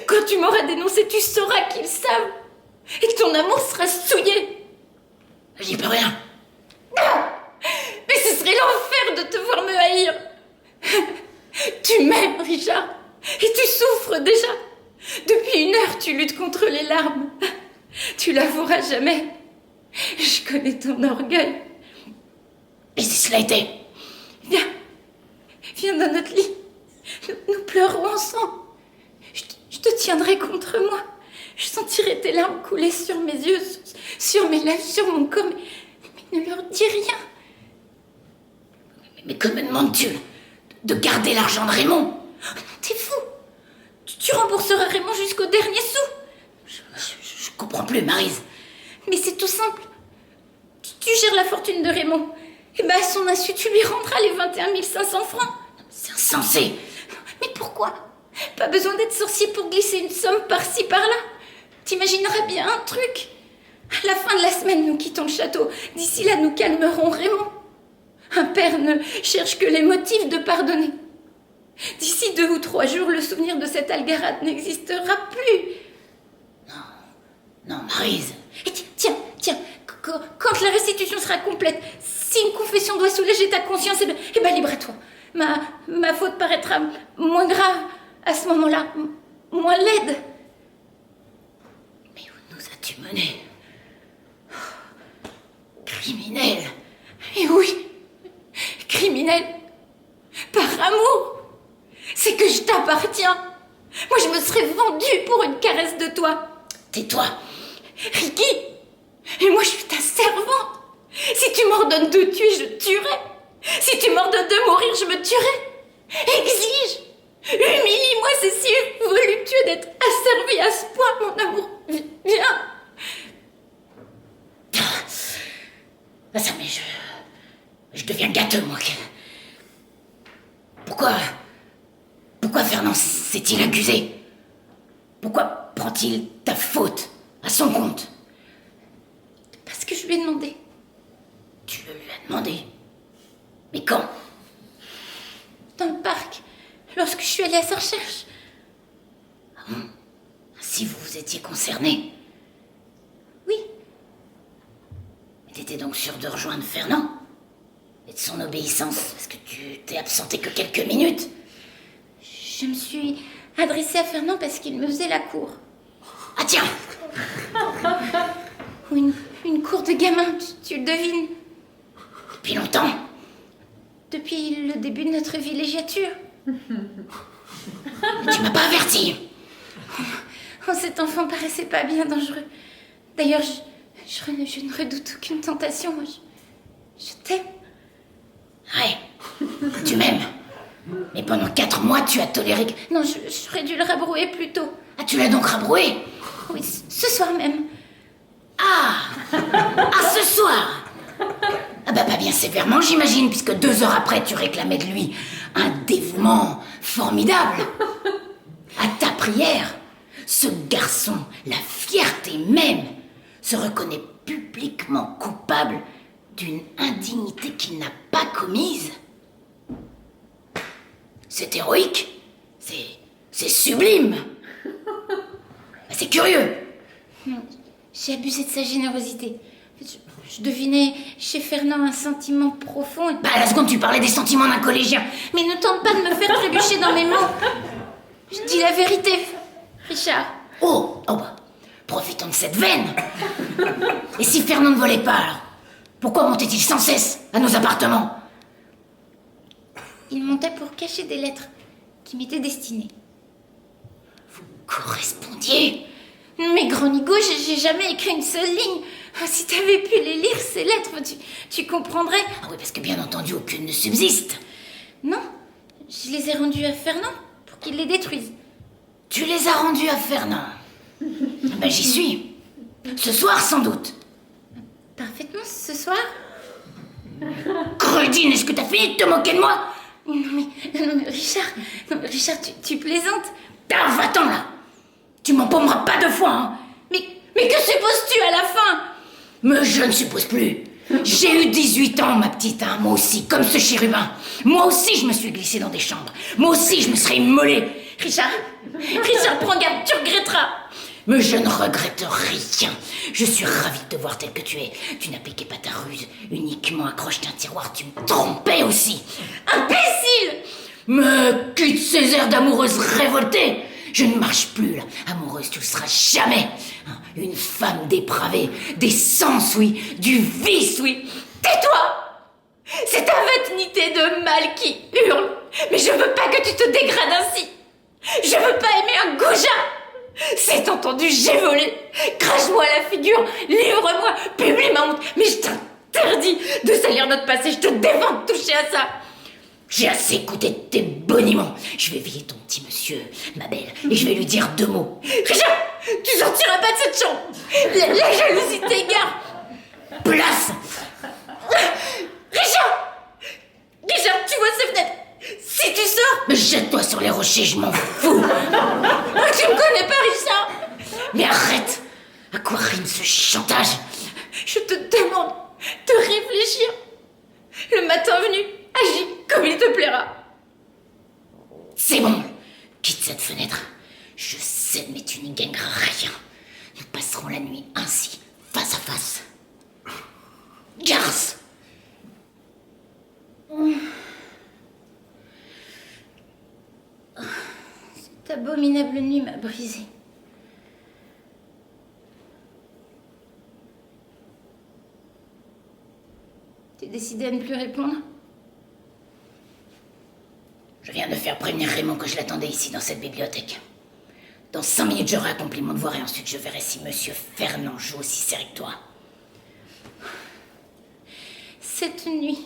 quand tu m'auras dénoncé, tu sauras qu'ils savent, et que ton amour sera souillé. J'y peux rien. Non! Mais ce serait l'enfer de te voir me haïr. Tu m'aimes, Richard, et tu souffres déjà. Depuis 1 heure, tu luttes contre les larmes. Tu l'avoueras jamais. Je connais ton orgueil. Et si cela était? Viens dans notre lit. Nous pleurons ensemble. Je te tiendrai contre moi. Je sentirai tes larmes couler sur mes yeux, sur mes lèvres, sur mon corps. Mais ne leur dis rien. Mais que me demandes-tu? De garder l'argent de Raymond? Oh non, t'es fou. Tu rembourseras Raymond jusqu'au dernier sou. Je comprends plus, Maryse. Mais c'est tout simple. Tu gères la fortune de Raymond. Et à son insu, tu lui rendras les 21 500 francs. C'est insensé. Mais pourquoi? Pas besoin d'être sorcier pour glisser une somme par-ci, par-là. T'imagineras bien un truc. À la fin de la semaine, nous quittons le château. D'ici là, nous calmerons Raymond. Un père ne cherche que les motifs de pardonner. D'ici 2 ou 3 jours, le souvenir de cette algarade n'existera plus. Non, Maryse. Et tiens, quand la restitution sera complète, si une confession doit soulager ta conscience, eh ben libre à toi. Ma faute paraîtra moins grave à ce moment-là, moins laide. Mais où nous as-tu menés? Criminel. Et oui, criminel, par amour. C'est que je t'appartiens. Moi, je me serais vendue pour une caresse de toi. Tais-toi. Ricky, et moi, je suis ta servante. Si tu m'ordonnes de tuer, je tuerai. Si tu m'ordonnes de mourir, je me tuerai. Exige, humilie-moi, c'est si voluptueux d'être asservi à ce point, mon amour. Viens. Ah, ça, mais je deviens gâteux, moi. Pourquoi Fernand s'est-il accusé? Pourquoi prend-il ta faute à son compte? Parce que je lui ai demandé. Tu le lui as demandé? Mais quand? Dans le parc, lorsque je suis allée à sa recherche. Ah bon? Si vous étiez concerné? Oui. Mais t'étais donc sûr de rejoindre Fernand? Et de son obéissance? Parce que tu t'es absenté que quelques minutes. Je me suis adressée à Fernand parce qu'il me faisait la cour. Ah tiens! Une cour de gamins, tu le devines. Depuis longtemps? Depuis le début de notre villégiature. Mais tu m'as pas averti! Oh, cet enfant paraissait pas bien dangereux. D'ailleurs, je ne redoute aucune tentation. Moi, je t'aime. Ouais, tu m'aimes. Mais pendant 4 mois, tu as toléré que... Non, j'aurais dû le rabrouer plus tôt. Ah, tu l'as donc rabroué? Oui, ce soir même. Ce soir! Ah bah pas bien sévèrement, j'imagine, puisque 2 heures après, tu réclamais de lui un dévouement formidable. À ta prière, ce garçon, la fierté même, se reconnaît publiquement coupable d'une indignité qu'il n'a pas commise. C'est héroïque. C'est sublime. C'est curieux. Non, j'ai abusé de sa générosité. Je devinais chez Fernand un sentiment profond. Bah, à la seconde, tu parlais des sentiments d'un collégien. Mais ne tente pas de me faire trébucher dans mes mots. Je dis la vérité, Richard. Oh, bah, profitons de cette veine. Et si Fernand ne volait pas, alors pourquoi montait-il sans cesse à nos appartements? Il montait pour cacher des lettres qui m'étaient destinées. Correspondiez? Mais grand Nigo, j'ai jamais écrit une seule ligne. Si t'avais pu les lire, ces lettres, tu comprendrais. Ah oui, parce que bien entendu, aucune ne subsiste. Non, je les ai rendues à Fernand pour qu'il les détruise. Tu les as rendus à Fernand. Ben, j'y suis. Ce soir, sans doute. Parfaitement, ce soir. Crudine, est-ce que t'as fini de te moquer de moi? Non mais Richard, tu plaisantes. Ah, va-t'en là. Tu m'empaumeras pas deux fois, hein. Mais que supposes-tu à la fin? Mais je ne suppose plus. J'ai eu 18 ans, ma petite, hein, moi aussi, comme ce chérubin. Moi aussi, je me suis glissé dans des chambres. Moi aussi, je me serais immolé. Richard, prends garde, tu regretteras. Mais je ne regrette rien. Je suis ravie de te voir tel que tu es. Tu n'appliquais pas ta ruse uniquement accroche d'un tiroir. Tu me trompais aussi. Imbécile! Me quitte ces airs d'amoureuse révoltée. Je ne marche plus, là. Amoureuse, tu le seras jamais. Une femme dépravée, des sens, oui, du vice, oui. Tais-toi! C'est ta vanité de mal qui hurle. Mais je veux pas que tu te dégrades ainsi. Je veux pas aimer un goujat. C'est entendu, j'ai volé. Crache-moi à la figure, livre-moi, publie ma honte. Mais je t'interdis de salir notre passé. Je te défends de toucher à ça. J'ai assez écouté de tes boniments. Je vais éveiller ton petit monsieur, ma belle, et je vais lui dire 2 mots. Richard, tu sortiras pas de cette chambre. La jalousie t'égare. Place! Richard, tu vois ces fenêtres? Si tu sors... Mais jette-toi sur les rochers, je m'en fous. Tu me connais pas, Richard. Mais arrête! À quoi rime ce chantage? Je te demande de réfléchir. Le matin venu, agis comme il te plaira. C'est bon, quitte cette fenêtre. Je cède, mais tu n'y gagneras rien. Nous passerons la nuit ainsi, face à face. Garce! Cette abominable nuit m'a brisée. Tu es décidé à ne plus répondre? Je viens de faire prévenir Raymond que je l'attendais ici, dans cette bibliothèque. Dans 5 minutes, j'aurai accompli mon devoir et ensuite je verrai si Monsieur Fernand joue aussi serré que toi. Cette nuit,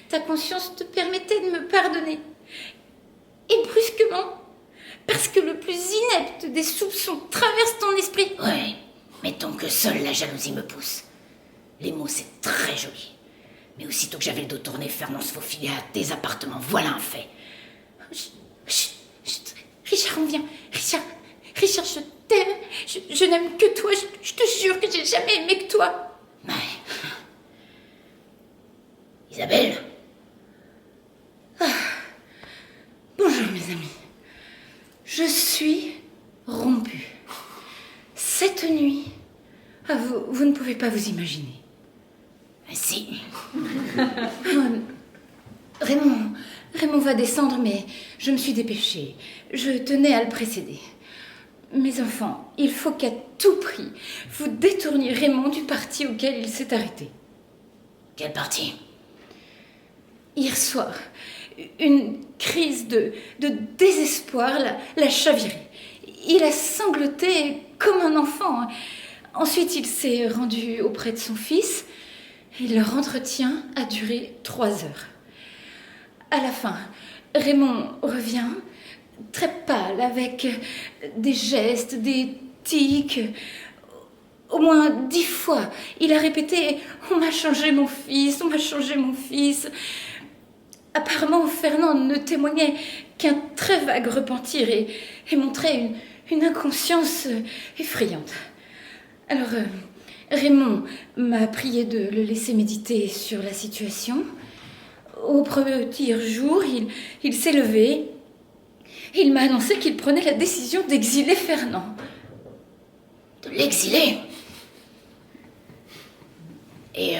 ta conscience te permettait de me pardonner. Et brusquement, parce que le plus inepte des soupçons traverse ton esprit. Ouais, mettons que seule la jalousie me pousse. Les mots, c'est très joli. Mais aussitôt que j'avais le dos tourné, Fernand se faufilait à tes appartements. Voilà un fait. Chut, Richard, on vient. Richard, je t'aime. Je n'aime que toi. Je te jure que j'ai jamais aimé que toi. Ouais. Isabelle? Bonjour mes amis. Je suis rompue. Cette nuit, vous ne pouvez pas vous imaginer. Mais si. Raymond va descendre, mais je me suis dépêchée. Je tenais à le précéder. Mes enfants, il faut qu'à tout prix, vous détourniez Raymond du parti auquel il s'est arrêté. Quel parti? Hier soir, une crise de désespoir l'a chaviré. Il a sangloté comme un enfant. Ensuite, il s'est rendu auprès de son fils et leur entretien a duré 3 heures. À la fin, Raymond revient, très pâle, avec des gestes, des tics. Au moins 10 fois, il a répété « On m'a changé mon fils, on m'a changé mon fils ». Apparemment, Fernand ne témoignait qu'un très vague repentir et montrait une inconscience effrayante. Alors, Raymond m'a prié de le laisser méditer sur la situation. Au premier jour, il s'est levé. Il m'a annoncé qu'il prenait la décision d'exiler Fernand. De l'exiler? Et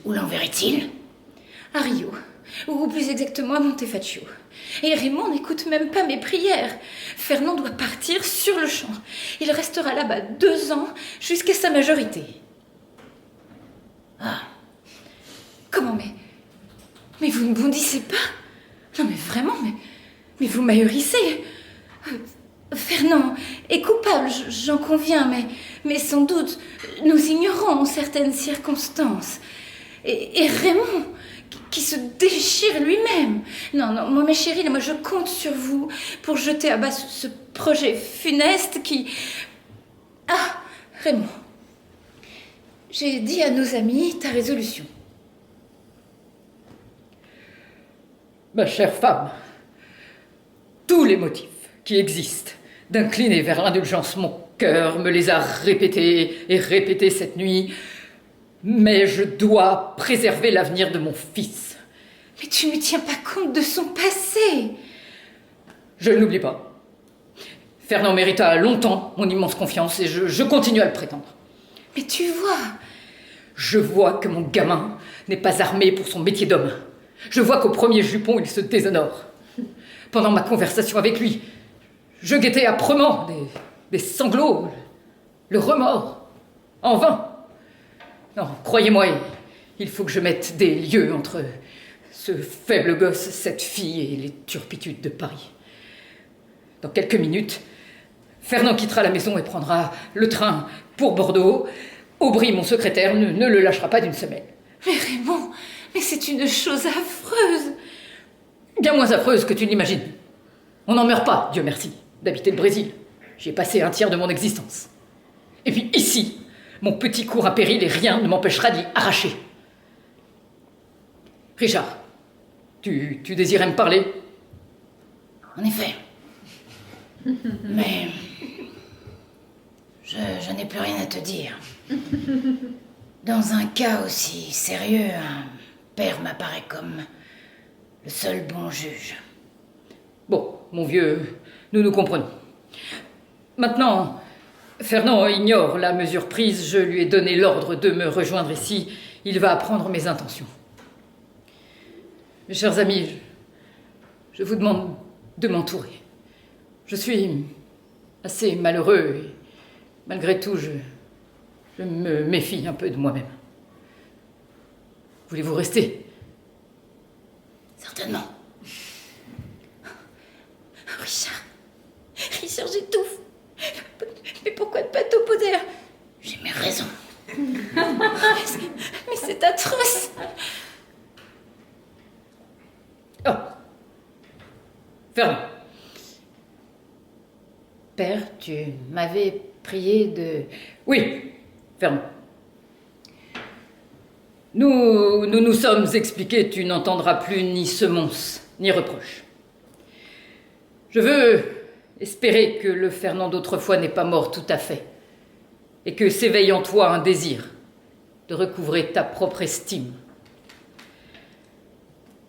où l'enverrait-il? À Rio, ou plus exactement à Montefacio. Et Raymond n'écoute même pas mes prières. Fernand doit partir sur le champ. Il restera là-bas 2 ans jusqu'à sa majorité. Ah. Comment, mais vous ne bondissez pas? Non mais vraiment, mais vous m'ahurissez. Fernand est coupable, j'en conviens, mais sans doute nous ignorons certaines circonstances. Et Raymond, qui se déchire lui-même. Non, moi mes chéris, moi je compte sur vous pour jeter à bas ce projet funeste qui... Ah, Raymond, j'ai dit à nos amis ta résolution. Ma chère femme, tous les motifs qui existent d'incliner vers l'indulgence, mon cœur me les a répétés et répétés cette nuit. Mais je dois préserver l'avenir de mon fils. Mais tu ne tiens pas compte de son passé. Je ne l'oublie pas. Fernand mérita longtemps mon immense confiance et je continue à le prétendre. Mais tu vois... Je vois que mon gamin n'est pas armé pour son métier d'homme. Je vois qu'au premier jupon, il se déshonore. Pendant ma conversation avec lui, je guettais âprement des sanglots, le remords, en vain. Non, croyez-moi, il faut que je mette des lieues entre ce faible gosse, cette fille et les turpitudes de Paris. Dans quelques minutes, Fernand quittera la maison et prendra le train pour Bordeaux. Aubry, mon secrétaire, ne le lâchera pas d'une semelle. Mais Raymond, mais c'est une chose affreuse. Bien moins affreuse que tu l'imagines. On n'en meurt pas, Dieu merci, d'habiter le Brésil. J'y ai passé un tiers de mon existence. Et puis ici, mon petit cours à péril et rien ne m'empêchera d'y arracher. Richard, tu désirais me parler? En effet. Mais... Je n'ai plus rien à te dire. Dans un cas aussi sérieux, un père m'apparaît comme le seul bon juge. Bon, mon vieux, nous nous comprenons. Maintenant, Fernand ignore la mesure prise. Je lui ai donné l'ordre de me rejoindre ici. Il va apprendre mes intentions. Mes chers amis, je vous demande de m'entourer. Je suis assez malheureux et malgré tout, je me méfie un peu de moi-même. Voulez-vous rester? Certainement. Richard, j'étouffe. Mais pourquoi ne pas t'opposer? J'ai mes raisons. Mais c'est atroce. Oh. Fernand. Père, tu m'avais prié de... Oui, Fernand. Nous sommes expliqués, tu n'entendras plus ni semonce, ni reproche. Je veux espérer que le Fernand d'autrefois n'est pas mort tout à fait, et que s'éveille en toi un désir de recouvrer ta propre estime.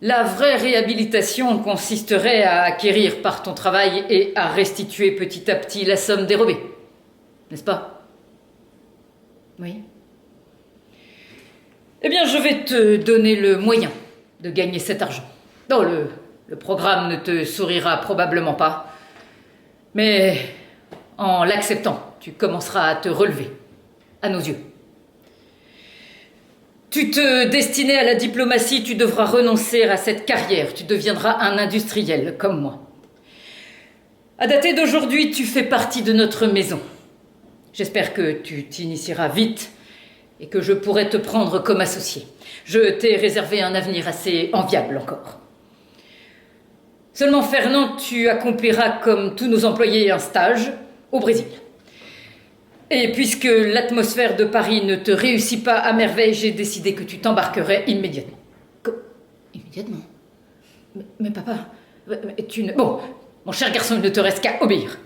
La vraie réhabilitation consisterait à acquérir par ton travail et à restituer petit à petit la somme dérobée, n'est-ce pas? Oui. Eh bien, je vais te donner le moyen de gagner cet argent. Non, le programme ne te sourira probablement pas, mais en l'acceptant, tu commenceras à te relever, à nos yeux. Tu te destinais à la diplomatie, tu devras renoncer à cette carrière, tu deviendras un industriel comme moi. À dater d'aujourd'hui, tu fais partie de notre maison. J'espère que tu t'initieras vite et que je pourrai te prendre comme associé. Je t'ai réservé un avenir assez enviable encore. Seulement, Fernand, tu accompliras comme tous nos employés un stage au Brésil. Et puisque l'atmosphère de Paris ne te réussit pas à merveille, j'ai décidé que tu t'embarquerais immédiatement. Immédiatement? Mais papa, tu ne... Bon, mon cher garçon, il ne te reste qu'à obéir.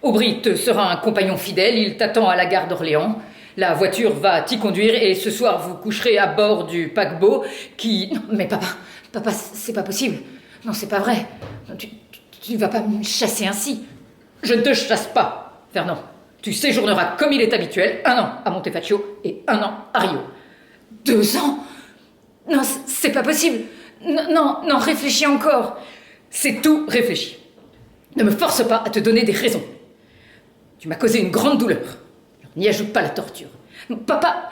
Aubry te sera un compagnon fidèle, il t'attend à la gare d'Orléans. La voiture va t'y conduire et ce soir vous coucherez à bord du paquebot qui... Non, mais papa, c'est pas possible. Non, c'est pas vrai. Non, tu vas pas me chasser ainsi. Je ne te chasse pas, Fernand. Tu séjourneras comme il est habituel, 1 an à Montefacio et 1 an à Rio. 2 ans? Non, c'est pas possible. Non, réfléchis encore. C'est tout réfléchi. Ne me force pas à te donner des raisons. Tu m'as causé une grande douleur. Alors, n'y ajoute pas la torture. Papa,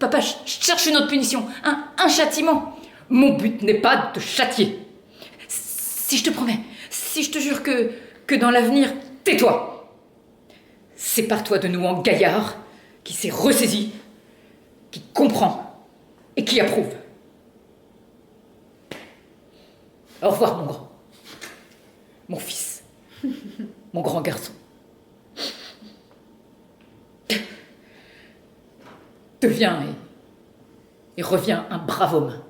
je cherche une autre punition, un châtiment. Mon but n'est pas de te châtier. Si je te promets, si je te jure que dans l'avenir, tais-toi. Sépare-toi de nous en gaillard qui s'est ressaisi, qui comprend et qui approuve. Au revoir, mon grand. Mon fils. Mon grand garçon. Deviens et reviens un brave homme.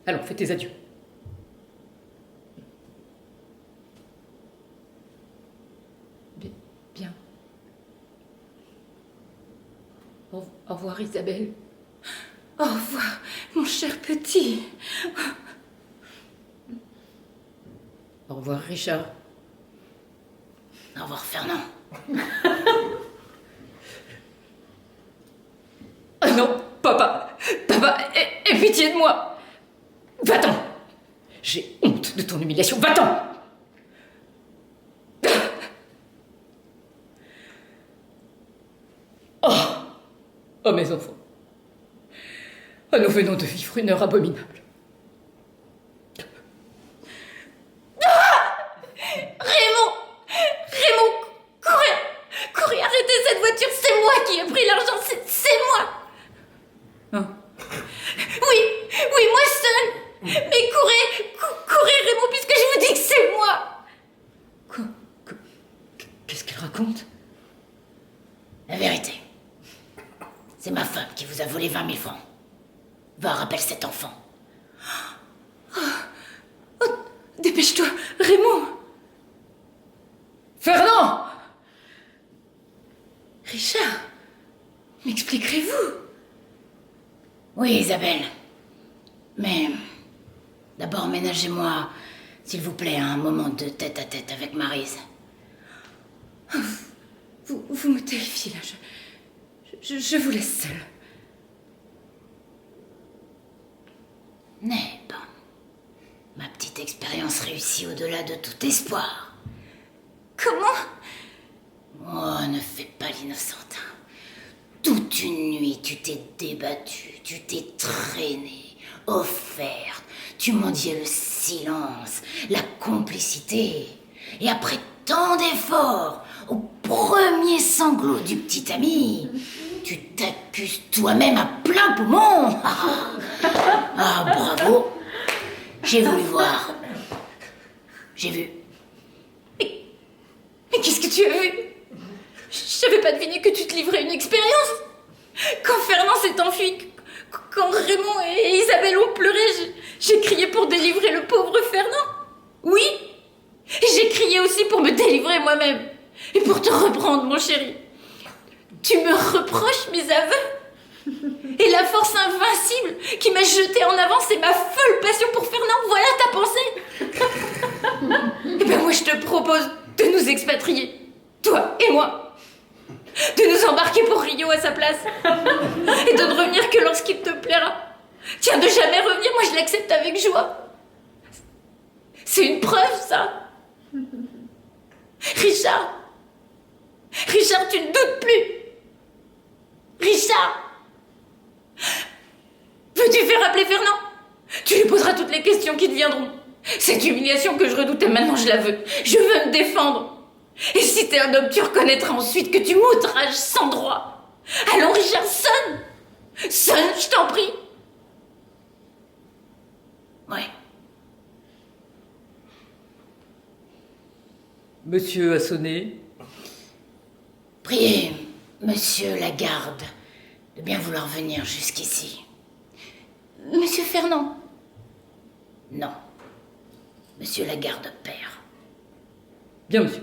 Allons, fais tes adieux. Bien. Au revoir, Isabelle. Au revoir, mon cher petit. Au revoir, Richard. Au revoir, Fernand. Ah non, papa, aie pitié de moi. Va-t'en. J'ai honte de ton humiliation. Va-t'en. Oh, mes enfants. Oh, nous venons de vivre une heure abominable. Raymond, courez, arrêtez cette voiture, c'est moi qui ai pris l'argent, c'est moi. Hein? Oui, moi seule. Mais courez, Raymond, puisque je vous dis que c'est moi. Quoi? Qu'est-ce qu'elle raconte? La vérité. C'est ma femme qui vous a volé 20 000 francs. Va, rappelle cet enfant. Dépêche-toi, Raymond. Fernand! Richard, m'expliquerez-vous? Oui, Isabelle. Mais d'abord, ménagez-moi, s'il vous plaît, un moment de tête-à-tête avec Maryse. Vous me terrifiez là. Je vous laisse seule. Mais bon, ma petite expérience réussit au-delà de tout espoir. Comment? Oh, ne fais pas l'innocente. Toute une nuit, tu t'es débattue, tu t'es traînée, offerte, tu mendiais le silence, la complicité. Et après tant d'efforts, au premier sanglot du petit ami, tu t'accuses toi-même à plein poumon. Ah, bravo. J'ai voulu voir. J'ai vu. Mais qu'est-ce que tu as vu? J'avais pas deviné que tu te livrais une expérience. Quand Fernand s'est enfui, quand Raymond et Isabelle ont pleuré, j'ai crié pour délivrer le pauvre Fernand. Oui, et j'ai crié aussi pour me délivrer moi-même. Et pour te reprendre, mon chéri. Tu me reproches mes aveux. Et la force invincible qui m'a jetée en avant, c'est ma folle passion pour Fernand. Voilà ta pensée. Et ben moi, je te propose de nous expatrier, toi et moi. De nous embarquer pour Rio à sa place. Et de ne revenir que lorsqu'il te plaira. Tiens, de jamais revenir, moi je l'accepte avec joie. C'est une preuve, ça. Richard, tu ne doutes plus. Richard, veux-tu faire appeler Fernand? Tu lui poseras toutes les questions qui te viendront. Cette humiliation que je redoutais, maintenant je la veux. Je veux me défendre. Et si t'es un homme, tu reconnaîtras ensuite que tu m'outrages sans droit. Allons, Richard, sonne. Sonne, je t'en prie. Ouais. Monsieur a sonné. Priez, monsieur Lagarde, de bien vouloir venir jusqu'ici. Monsieur Fernand. Non. Monsieur Lagarde père. Bien, monsieur.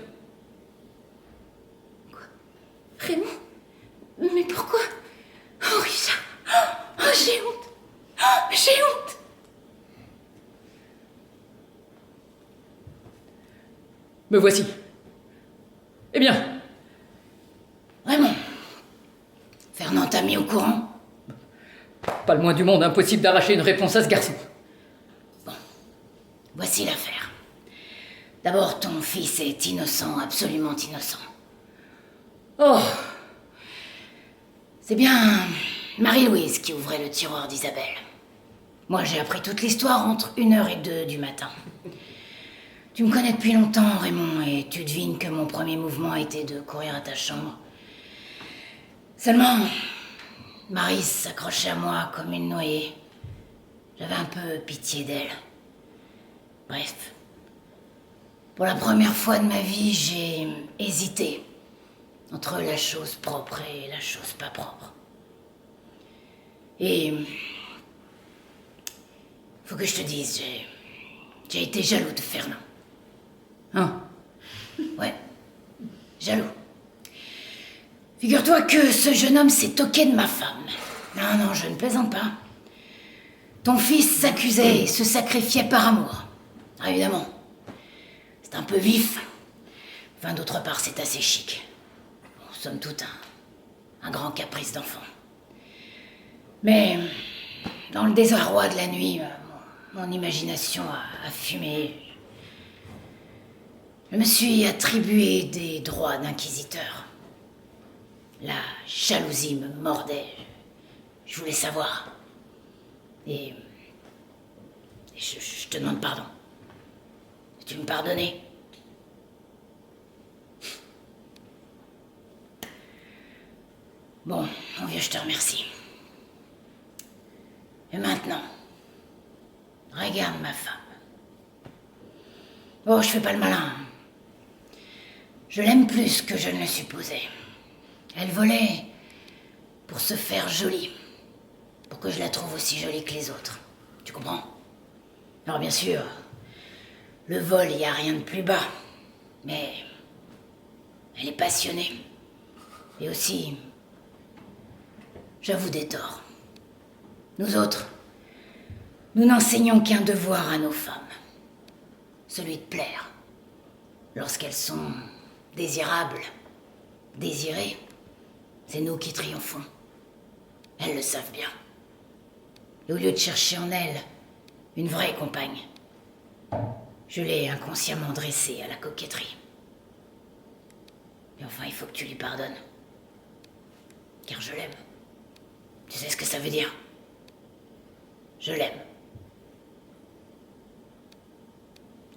Me voici. Eh bien, Raymond, Fernand t'a mis au courant? pas le moins du monde, impossible d'arracher une réponse à ce garçon. Voici l'affaire. D'abord, ton fils est innocent, absolument innocent. Oh! C'est bien Marie-Louise qui ouvrait le tiroir d'Isabelle. Moi, j'ai appris toute l'histoire entre 1h et 2 du matin. Tu me connais depuis longtemps, Raymond, et tu devines que mon premier mouvement a été de courir à ta chambre. Seulement, Marie s'accrochait à moi comme une noyée. J'avais un peu pitié d'elle. Bref. Pour la première fois de ma vie, j'ai hésité entre la chose propre et la chose pas propre. Et faut que je te dise, j'ai été jaloux de Fernand. Hein? Ouais, jaloux. Figure-toi que ce jeune homme s'est toqué de ma femme. Non, je ne plaisante pas. Ton fils s'accusait et se sacrifiait par amour. Ah, évidemment. C'est un peu vif. Enfin, d'autre part, c'est assez chic. Bon, somme toute, un grand caprice d'enfant. Mais, dans le désarroi de la nuit, mon imagination a fumé. Je me suis attribué des droits d'inquisiteur. La jalousie me mordait. Je voulais savoir. Et je te demande pardon. Tu me pardonner? Bon, mon vieux, je te remercie. Et maintenant, regarde ma femme. Oh, je fais pas le malin. Je l'aime plus que je ne le supposais. Elle volait pour se faire jolie. Pour que je la trouve aussi jolie que les autres. Tu comprends? Alors bien sûr, le vol, il n'y a rien de plus bas. Mais elle est passionnée. Et aussi, j'avoue des torts. Nous autres, nous n'enseignons qu'un devoir à nos femmes. Celui de plaire. Lorsqu'elles sont désirables, désirées, c'est nous qui triomphons. Elles le savent bien. Et au lieu de chercher en elles une vraie compagne, je l'ai inconsciemment dressée à la coquetterie. Et enfin, il faut que tu lui pardonnes. Car je l'aime. Tu sais ce que ça veut dire? Je l'aime.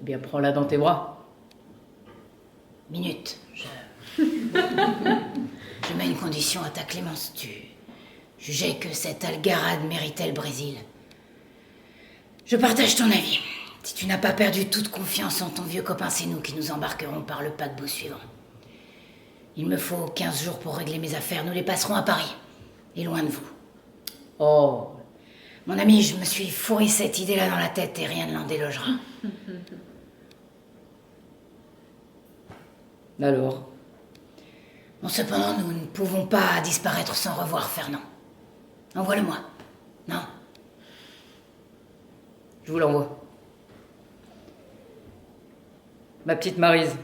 Eh bien, prends-la dans tes bras. Minute, je mets une condition à ta clémence. Tu jugeais que cette algarade méritait le Brésil. Je partage ton avis. Si tu n'as pas perdu toute confiance en ton vieux copain, c'est nous qui nous embarquerons par le paquebot suivant. Il me faut 15 jours pour régler mes affaires. Nous les passerons à Paris. Et loin de vous. Oh, Mon ami, je me suis fourré cette idée-là dans la tête et rien ne l'en délogera. alors? Bon, cependant, nous ne pouvons pas disparaître sans revoir Fernand. Envoie-le-moi. Non? Je vous l'envoie. Ma petite Maryse,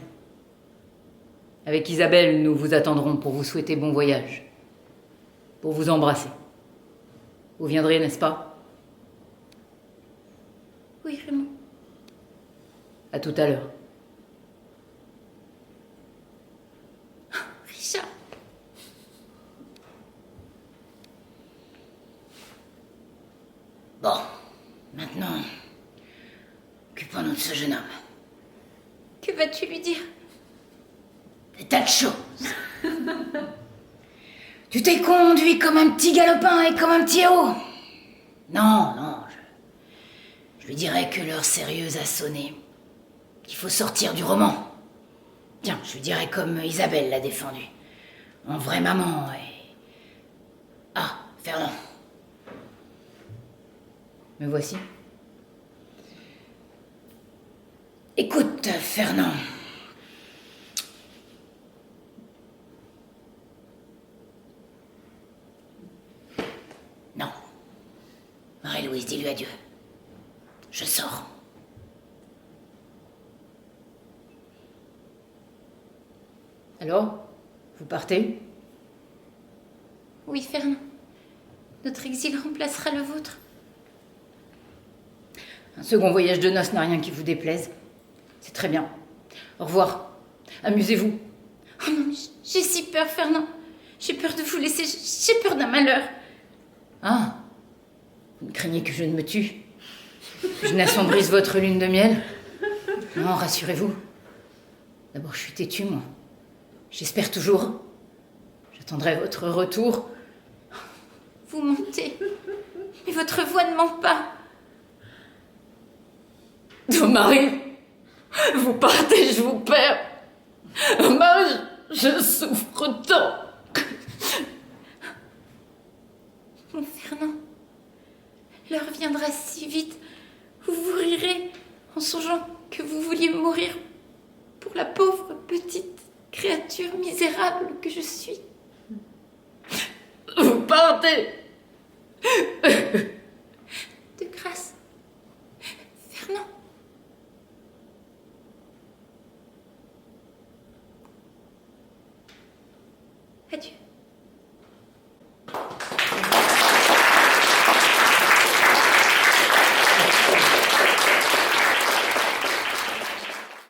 avec Isabelle, nous vous attendrons pour vous souhaiter bon voyage. Pour vous embrasser. Vous viendrez, n'est-ce pas? Oui, Raymond. À tout à l'heure. Richard. Bon, maintenant, occupons-nous de ce jeune homme. Que vas-tu lui dire? Des tas de choses. Tu t'es conduit comme un petit galopin et comme un petit héros. Non, je lui dirais que l'heure sérieuse a sonné. Qu'il faut sortir du roman. Tiens, je lui dirais comme Isabelle l'a défendu. En vraie maman et... Ah, Fernand. Me voici. Écoute, Fernand. Non. Marie-Louise, dis-lui adieu. Je sors. Alors, vous partez? Oui, Fernand. Notre exil remplacera le vôtre. Un second voyage de noces n'a rien qui vous déplaise. C'est très bien. Au revoir. Amusez-vous. Oh non, j'ai si peur, Fernand. J'ai peur de vous laisser. J'ai peur d'un malheur. Ah, vous craignez que je ne me tue? Que je n'assombrisse votre lune de miel? Non, rassurez-vous. D'abord, je suis têtue, moi. J'espère toujours. J'attendrai votre retour. Vous mentez. Mais votre voix ne ment pas. Marie, vous partez, je vous perds. Marie, je souffre tant. Mon Fernand, l'heure viendra si vite où vous rirez en songeant que vous vouliez mourir pour la pauvre petite créature misérable que je suis. Vous partez. De grâce, Fernand. Adieu.